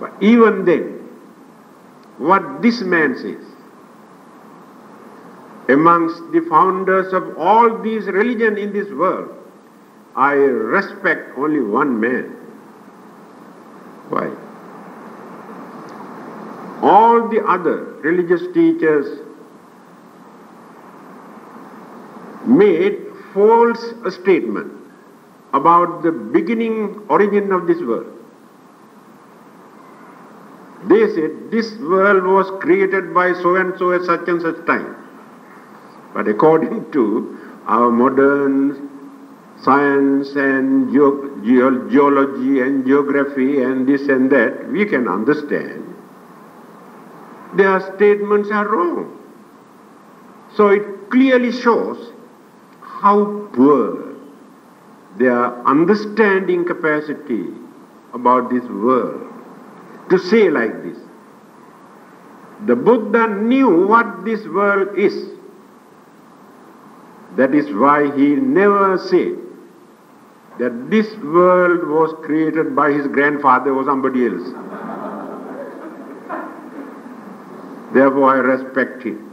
But even then, what this man says, amongst the founders of all these religions in this world, I respect only one man. Why? All the other religious teachers made false statement about the beginning, origin of this world. They said this world was created by so and so at such and such time. But according to our modern science and geology and geography and this and that, we can understand their statements are wrong. So it clearly shows how poor their understanding capacity about this world to say like this. The Buddha knew what this world is. That is why he never said that this world was created by his grandfather or somebody else. Therefore I respect him.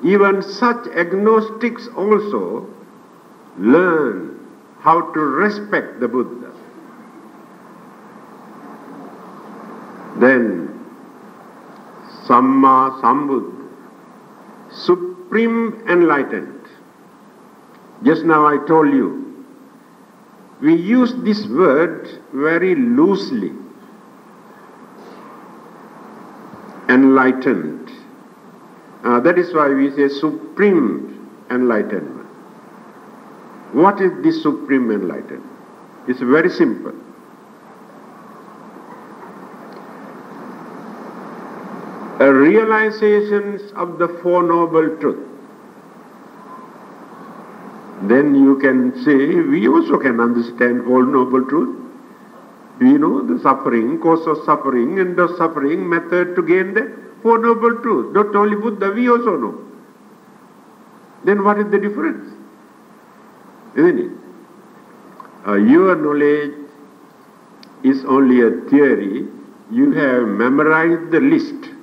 Even such agnostics also learn how to respect the Buddha. Then Samma Sambuddha, supreme enlightened. Just now I told you, we use this word very loosely. Enlightened. That is why we say supreme enlightenment. What is this supreme enlightenment? It's very simple. A realization of the Four Noble Truths. Then you can say, we also can understand Four Noble Truths. We know the suffering, cause of suffering, and the suffering method to gain the Four Noble Truths. Not only Buddha, we also know. Then what is the difference? Isn't it? Your knowledge is only a theory. You have memorized the list.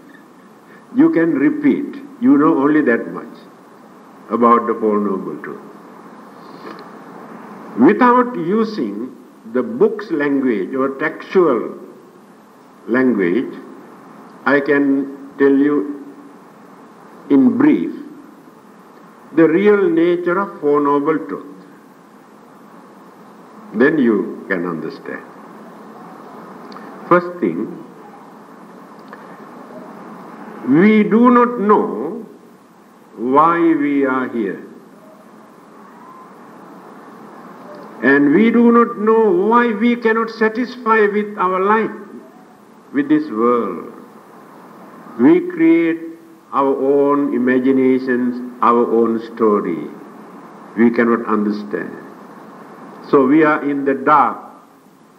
You can repeat. You know only that much about the Four Noble Truths. Without using the book's language or textual language, I can tell you in brief the real nature of Four Noble Truths. Then you can understand. First thing, we do not know why we are here. And we do not know why we cannot satisfy with our life, with this world. We create our own imaginations, our own story. We cannot understand. So we are in the dark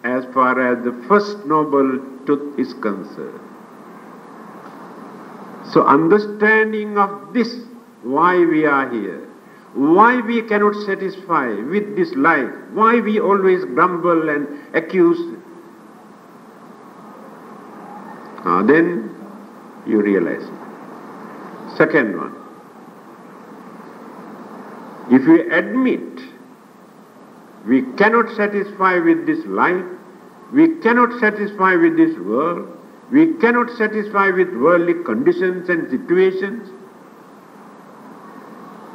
as far as the first noble truth is concerned. So understanding of this, why we are here, why we cannot satisfy with this life, why we always grumble and accuse, then you realize it. Second one, if we admit we cannot satisfy with this life, we cannot satisfy with this world, we cannot satisfy with worldly conditions and situations,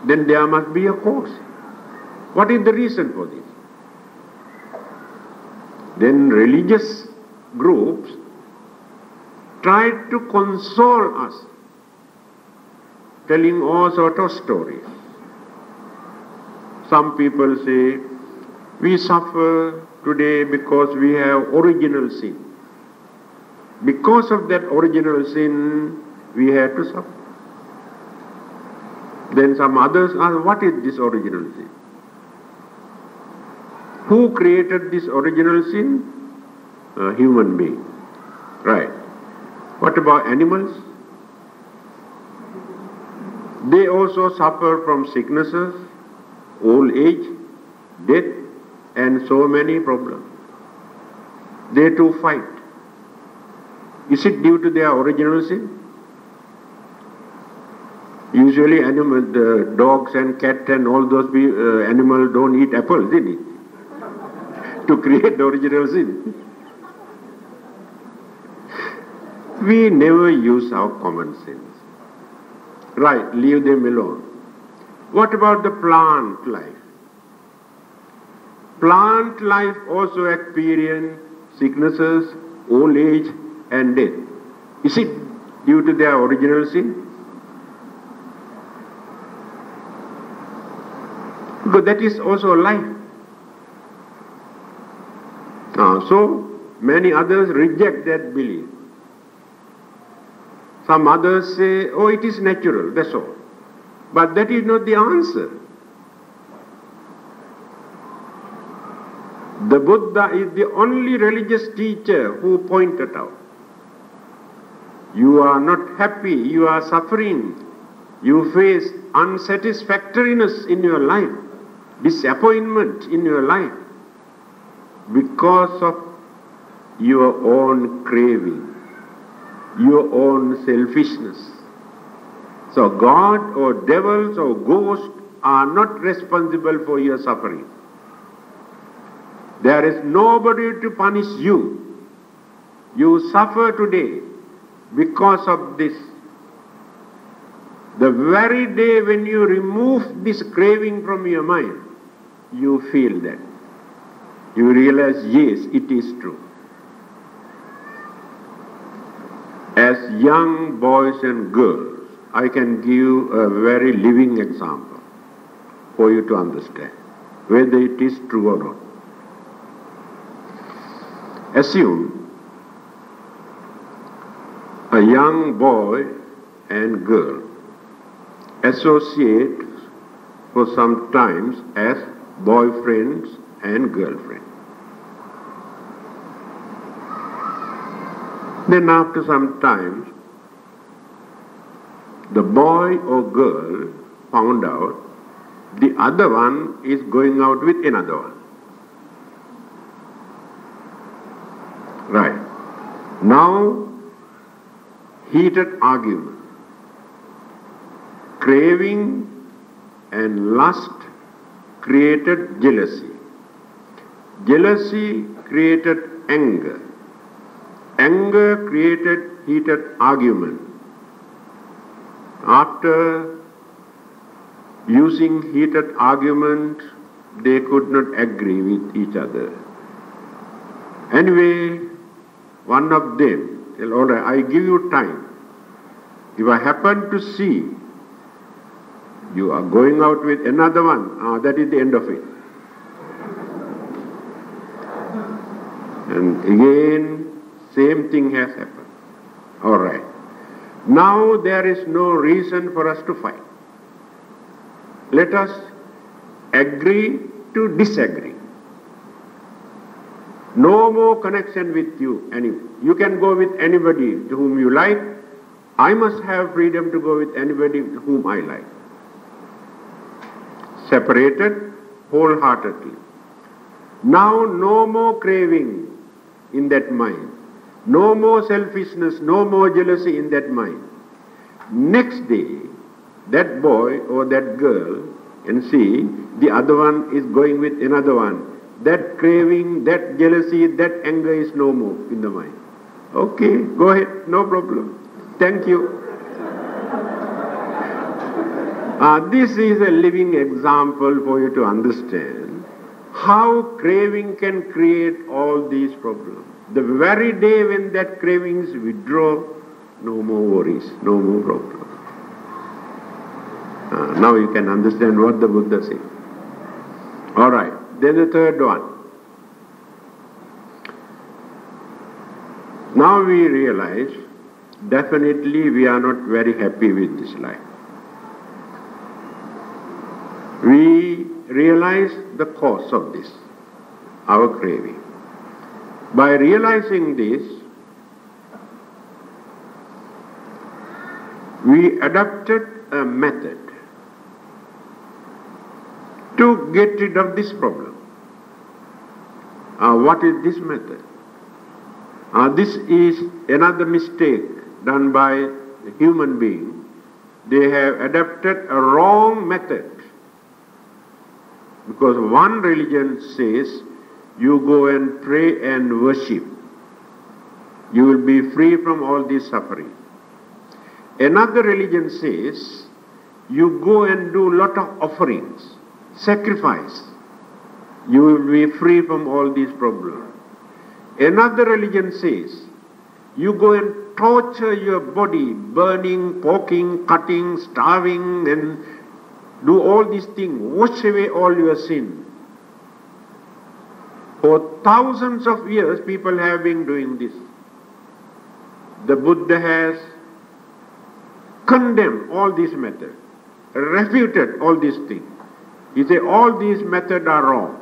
then there must be a cause. What is the reason for this? Then religious groups try to console us, telling all sorts of stories. Some people say, we suffer today because we have original sin. Because of that original sin, we had to suffer. Then some others ask, what is this original sin? Who created this original sin? A human being. Right. What about animals? They also suffer from sicknesses, old age, death, and so many problems. They too fight. Is it due to their original sin? Usually the dogs and cats and all those animals don't eat apples, did it? To create the original sin. We never use our common sense. Right, leave them alone. What about the plant life? Plant life also experience sicknesses, old age, and death. Is it due to their original sin? Because that is also life. So many others reject that belief. Some others say, oh, it is natural, that's all. But that is not the answer. The Buddha is the only religious teacher who pointed out, you are not happy, you are suffering, you face unsatisfactoriness in your life, disappointment in your life. because of your own craving, your own selfishness. So God or devils or ghosts are not responsible for your suffering. There is nobody to punish you. You suffer today because of this. The very day when you remove this craving from your mind, you feel that. You realize, yes, it is true. As young boys and girls, I can give a very living example for you to understand whether it is true or not. Assume a young boy and girl associate for some times as boyfriends and girlfriends. Then after some time, the boy or girl found out the other one is going out with another one. Right. Now, heated argument. Craving and lust created jealousy. Jealousy created anger. Anger created heated argument. After using heated argument, they could not agree with each other. Anyway, one of them said, all right, I give you time. If I happen to see you are going out with another one, that is the end of it. And again, same thing has happened. All right. Now there is no reason for us to fight. Let us agree to disagree. No more connection with you anyway. You can go with anybody to whom you like. I must have freedom to go with anybody whom I like. Separated wholeheartedly. Now no more craving in that mind. No more selfishness, no more jealousy in that mind. Next day, that boy or that girl can see the other one is going with another one. That craving, that jealousy, that anger is no more in the mind. Okay, go ahead, no problem. Thank you. This is a living example for you to understand how craving can create all these problems. The very day when that cravings withdraw, no more worries, no more problems. Now you can understand what the Buddha said. All right, then the third one. Now we realize definitely we are not very happy with this life. We realize the cause of this, our craving. By realizing this, we adopted a method to get rid of this problem. What is this method? This is another mistake done by a human being. They have adopted a wrong method. Because one religion says, you go and pray and worship. You will be free from all this suffering. Another religion says, you go and do lot of offerings, sacrifice. You will be free from all these problems. Another religion says, you go and torture your body, burning, poking, cutting, starving, and do all these things, wash away all your sin. For thousands of years, people have been doing this. The Buddha has condemned all these methods, refuted all these things. He said all these methods are wrong.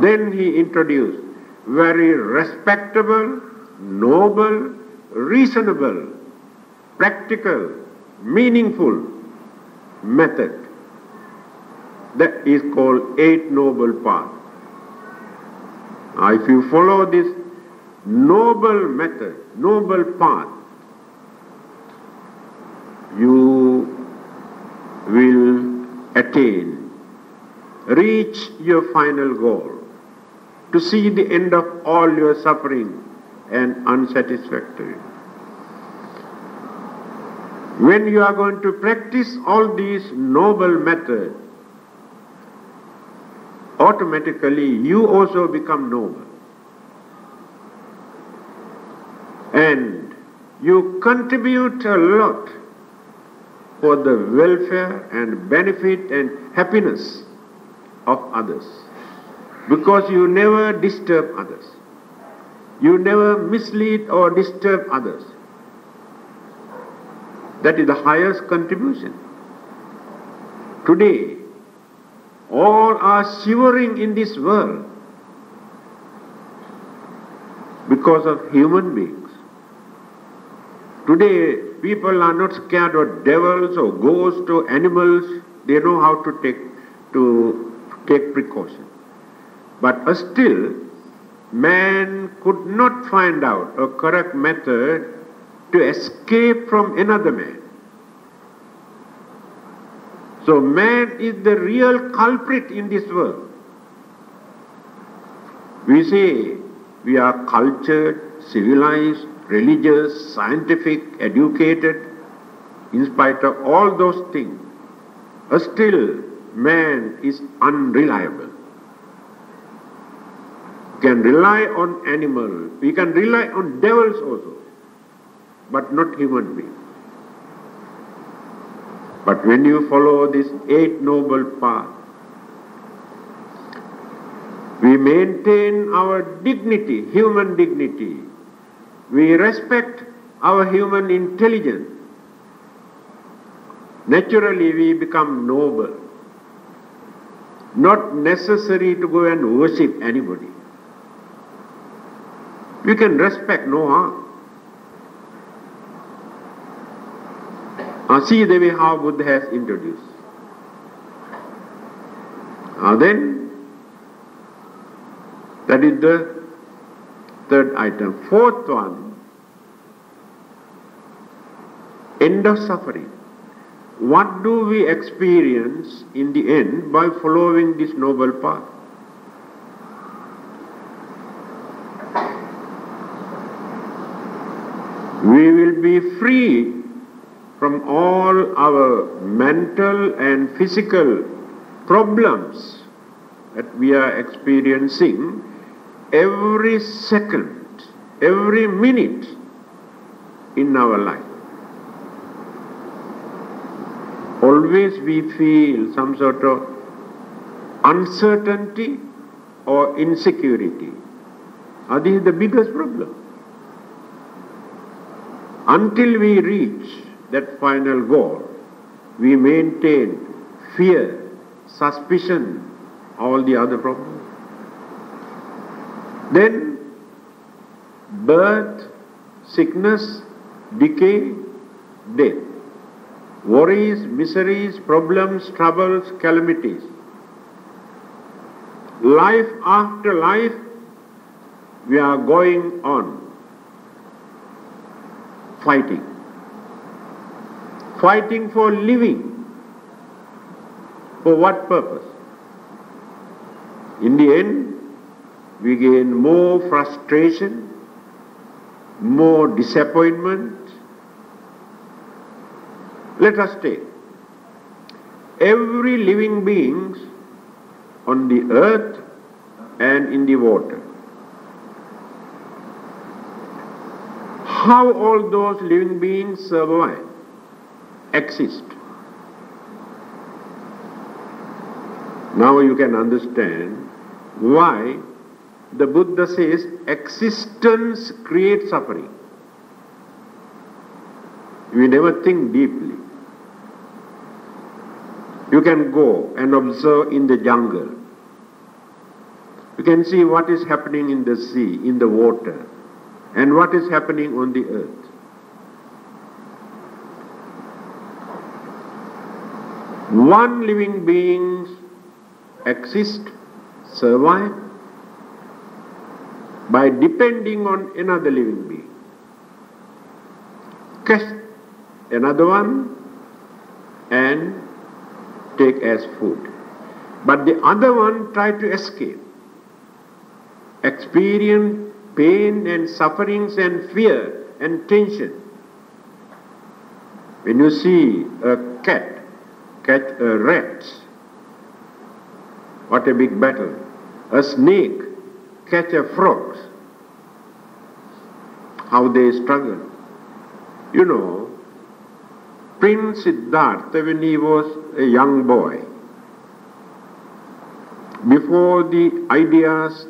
Then he introduced very respectable, noble, reasonable, practical, meaningful method. That is called Eight Noble Path. If you follow this noble method, noble path, you will attain, reach your final goal, to see the end of all your suffering and unsatisfactory. When you are going to practice all these noble methods, automatically you also become noble. And you contribute a lot for the welfare and benefit and happiness of others. Because you never disturb others. You never mislead or disturb others. That is the highest contribution. Today, all are shivering in this world because of human beings. Today, people are not scared of devils or ghosts or animals. They know how to take precaution. But still, man could not find out a correct method to escape from another man. So man is the real culprit in this world. We say we are cultured, civilized, religious, scientific, educated, in spite of all those things. Still, man is unreliable. We can rely on animals, we can rely on devils also, but not human beings. But when you follow this Eight Noble Path, we maintain our dignity, human dignity. We respect our human intelligence. Naturally, we become noble. Not necessary to go and worship anybody. We can respect, no harm. See the way how Buddha has introduced. Then, that is the third item. Fourth one, end of suffering. What do we experience in the end by following this noble path? We will be free from all our mental and physical problems that we are experiencing every second, every minute in our life. Always we feel some sort of uncertainty or insecurity. This is the biggest problem. Until we reach that final goal, we maintain fear, suspicion, all the other problems. Then, birth, sickness, decay, death. Worries, miseries, problems, troubles, calamities. Life after life, we are going on fighting. Fighting for living. For what purpose? In the end, we gain more frustration, more disappointment. Let us take every living being on the earth and in the water. How all those living beings survive, exist. Now you can understand why the Buddha says existence creates suffering. We never think deeply. You can go and observe in the jungle. You can see what is happening in the sea, in the water, and what is happening on the earth. One living being exist, survive by depending on another living being. Catch another one and take as food. But the other one try to escape, experience pain and sufferings and fear and tension. When you see a cat catch a rat, what a big battle. A snake catch a frog, how they struggle. You know, Prince Siddhartha, when he was a young boy, before the ideas,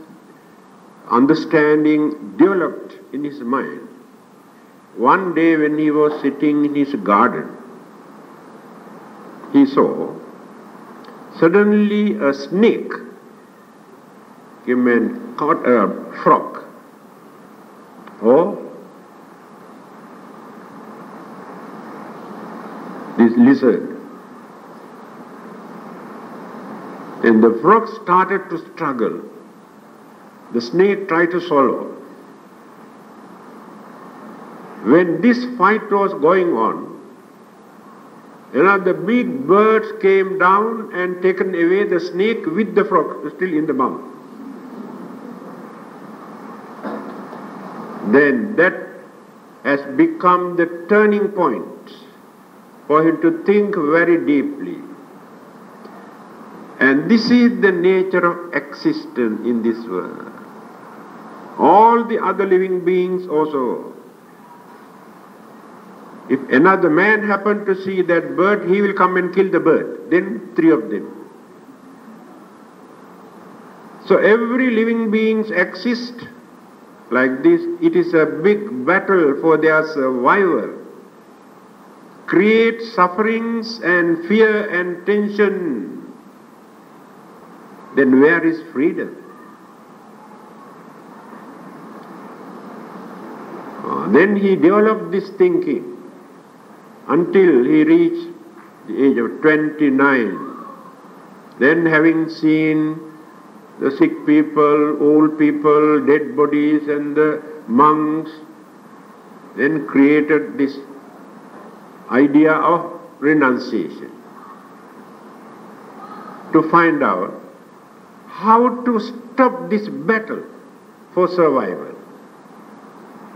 understanding developed in his mind, one day when he was sitting in his garden, he saw suddenly a snake came and caught a frog. Or this lizard. And the frog started to struggle. The snake tried to swallow. When this fight was going on, the big birds came down and taken away the snake with the frog still in the mouth. Then that has become the turning point for him to think very deeply. And this is the nature of existence in this world. All the other living beings also. If another man happened to see that bird, he will come and kill the bird. Then three of them. So every living being exists like this. It is a big battle for their survival. Create sufferings and fear and tension. Then where is freedom? Then he developed this thinking until he reached the age of 29. Then having seen the sick people, old people, dead bodies and the monks, then created this idea of renunciation to find out how to stop this battle for survival.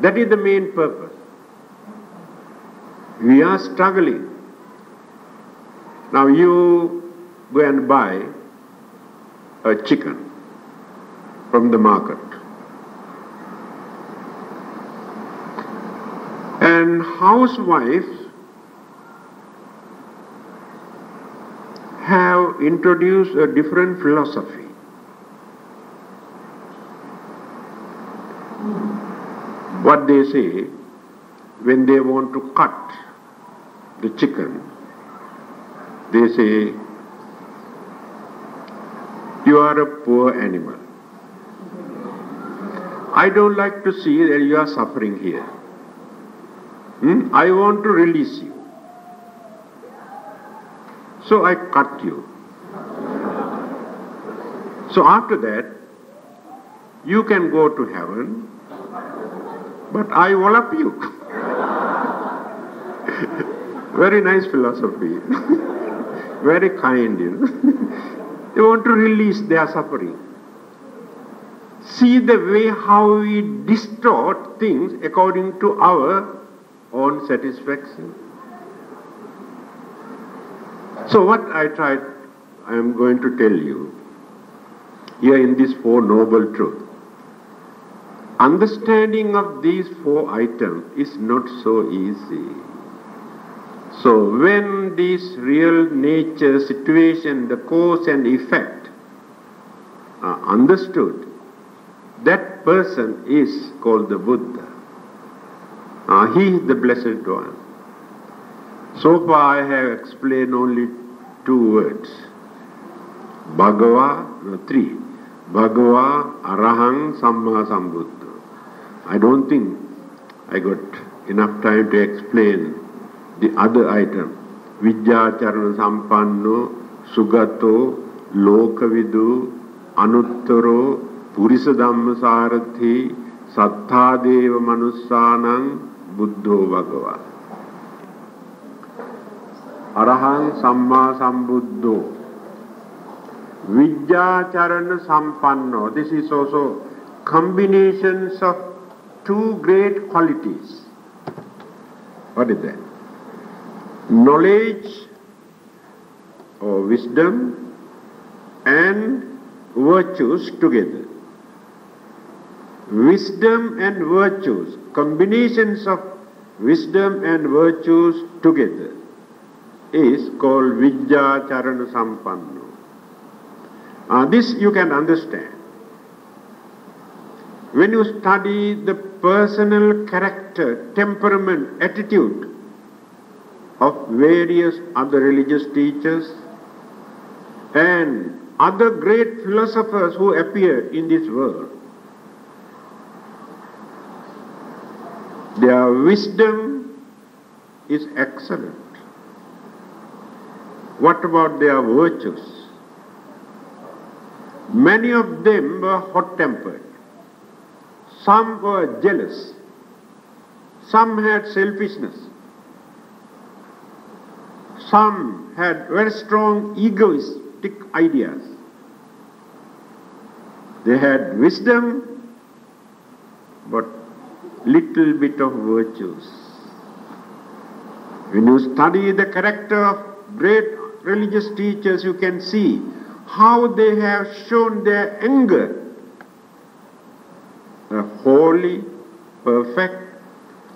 That is the main purpose. We are struggling. Now you go and buy a chicken from the market. And housewives have introduced a different philosophy. What they say, when they want to cut the chicken, they say, you are a poor animal. I don't like to see that you are suffering here. I want to release you. So I cut you. So after that, you can go to heaven, but I wallop you. Very nice philosophy. Very kind, you know. They want to release their suffering. See the way how we distort things according to our own satisfaction. So what I am going to tell you here in this Four Noble Truths. Understanding of these four items is not so easy. So when this real nature situation, the cause and effect are understood, that person is called the Buddha. He is the Blessed One. So far I have explained only two words. Three. Bhagava, Arahang, Samma Sambuddha. I don't think I got enough time to explain the other item. Vijjacharana Sampanno, Sugato, Lokavidu, Anuttaro, Purisa Dhammasarathi, Sattadeva Manussanang, Buddho Bhagava. Arahang Samma Sambuddho. Vijjacharana Sampanno. This is also combinations of two great qualities. What is that? Knowledge or wisdom and virtues together. Wisdom and virtues, combinations of wisdom and virtues together is called Vijjacharana Sampanno. This you can understand. When you study the personal character, temperament, attitude of various other religious teachers and other great philosophers who appear in this world, their wisdom is excellent. What about their virtues? Many of them were hot-tempered. Some were jealous. Some had selfishness. Some had very strong egoistic ideas. They had wisdom, but little bit of virtues. When you study the character of great religious teachers, you can see how they have shown their anger. A holy, perfect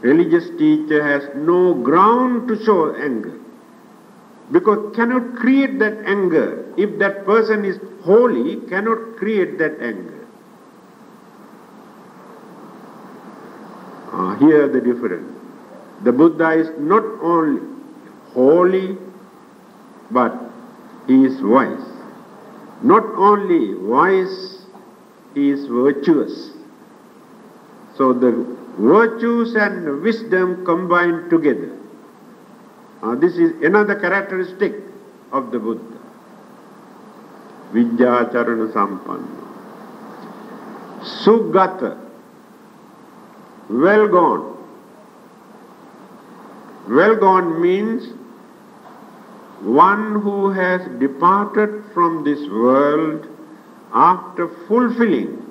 religious teacher has no ground to show anger, because cannot create that anger. If that person is holy, cannot create that anger. Here the difference. The Buddha is not only holy, but he is wise. Not only wise, he is virtuous. So the virtues and wisdom combined together. This is another characteristic of the Buddha. Vijjacharana Sampanna. Sugata. Well gone. Well gone means one who has departed from this world after fulfilling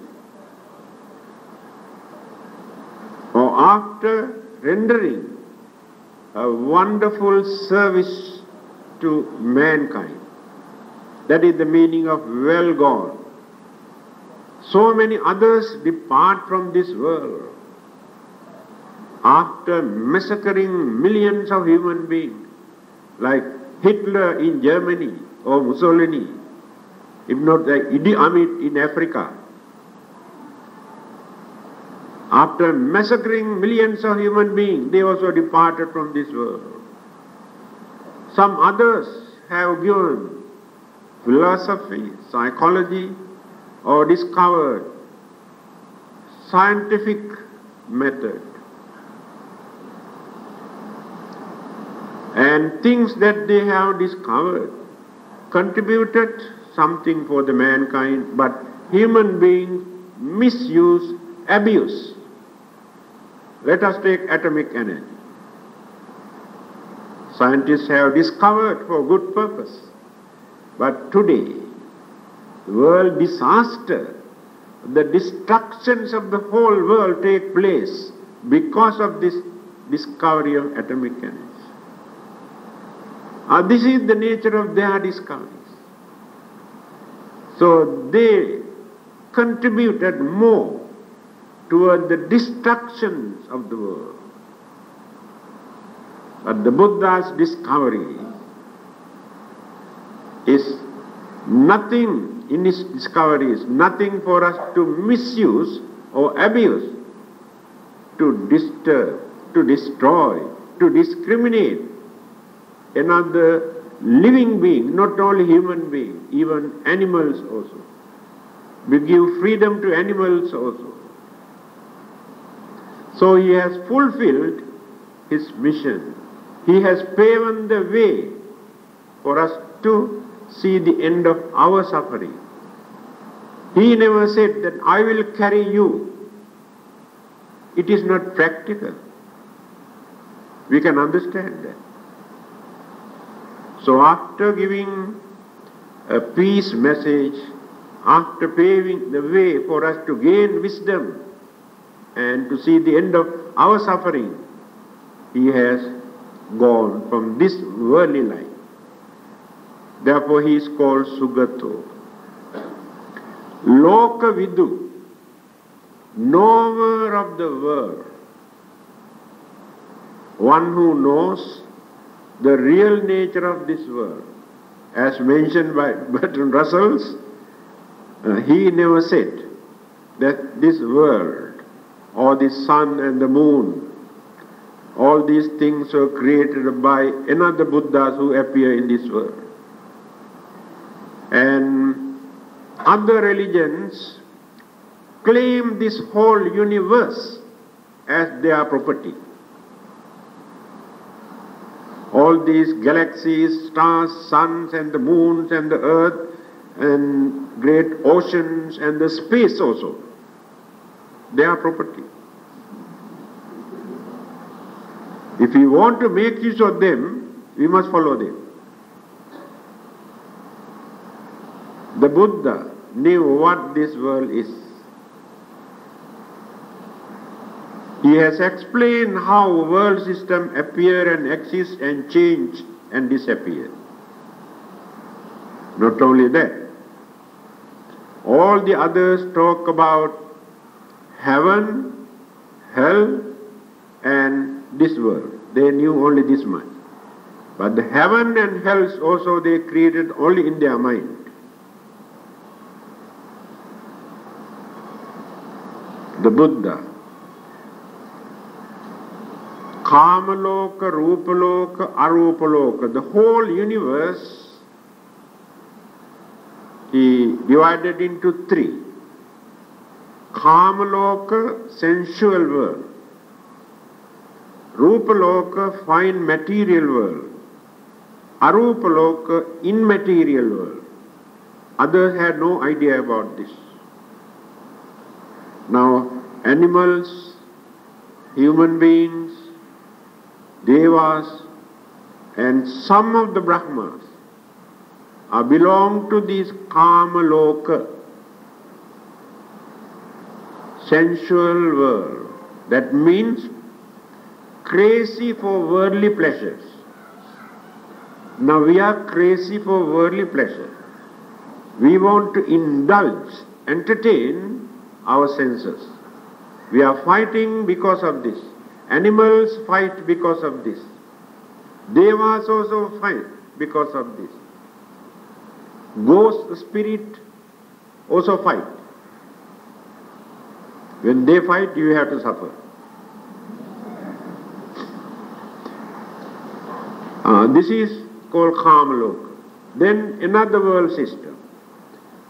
or after rendering a wonderful service to mankind. That is the meaning of well gone. So many others depart from this world after massacring millions of human beings, like Hitler in Germany or Mussolini, if not Idi Amin in Africa. After massacring millions of human beings, they also departed from this world. Some others have given philosophy, psychology, or discovered scientific method. And things that they have discovered contributed something for the mankind, but human beings misuse, abuse. Let us take atomic energy. Scientists have discovered for good purpose, but today, world disaster, the destructions of the whole world take place because of this discovery of atomic energy. This is the nature of their discoveries. So they contributed more toward the destructions of the world. But the Buddha's discovery is nothing, in his discovery is nothing for us to misuse or abuse, to disturb, to destroy, to discriminate another living being, not only human being, even animals also. We give freedom to animals also. So he has fulfilled his mission. He has paved the way for us to see the end of our suffering. He never said that I will carry you. It is not practical. We can understand that. So after giving a peace message, after paving the way for us to gain wisdom and to see the end of our suffering, he has gone from this worldly life. Therefore he is called Sugato. Loka Vidu, knower of the world, one who knows the real nature of this world. As mentioned by Bertrand Russell, he never said that this world, or the sun and the moon, all these things were created by another Buddhas who appear in this world. And other religions claim this whole universe as their property. All these galaxies, stars, suns and the moons and the earth and great oceans and the space also, they are property. If we want to make use of them, we must follow them. The Buddha knew what this world is. He has explained how world system appear and exist and change and disappear. Not only that, all the others talk about heaven, hell, and this world. They knew only this much. But the heaven and hell also they created only in their mind. The Buddha, Kamaloka, Rupaloka, Arupaloka, the whole universe, he divided into three. Kamaloka, sensual world. Rupaloka, fine material world. Arupaloka, immaterial world. Others had no idea about this. Now, animals, human beings, devas, and some of the Brahmas belong to this Kamaloka, sensual world. That means crazy for worldly pleasures. Now we are crazy for worldly pleasure. We want to indulge, entertain our senses. We are fighting because of this. Animals fight because of this. Devas also fight because of this. Ghost spirit also fight. When they fight, you have to suffer. This is called Kamaloka. Then another world system.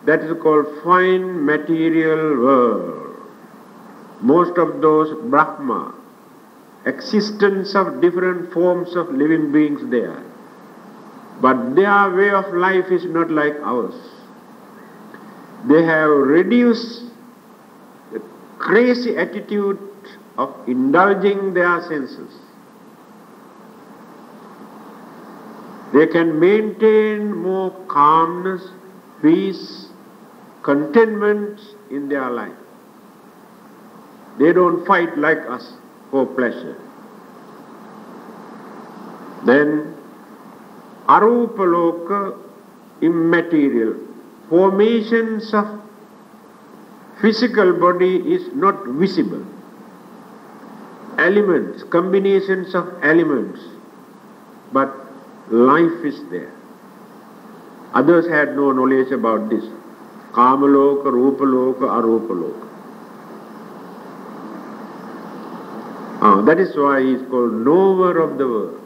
That is called fine material world. Most of those Brahma, existence of different forms of living beings there. But their way of life is not like ours. They have reduced the crazy attitude of indulging their senses. They can maintain more calmness, peace, contentment in their life. They don't fight like us for pleasure. Then Arupaloka, immaterial. Formations of physical body is not visible. Elements, combinations of elements, but life is there. Others had no knowledge about this. Kamaloka, Rupaloka, Arupaloka. That is why he is called knower of the world.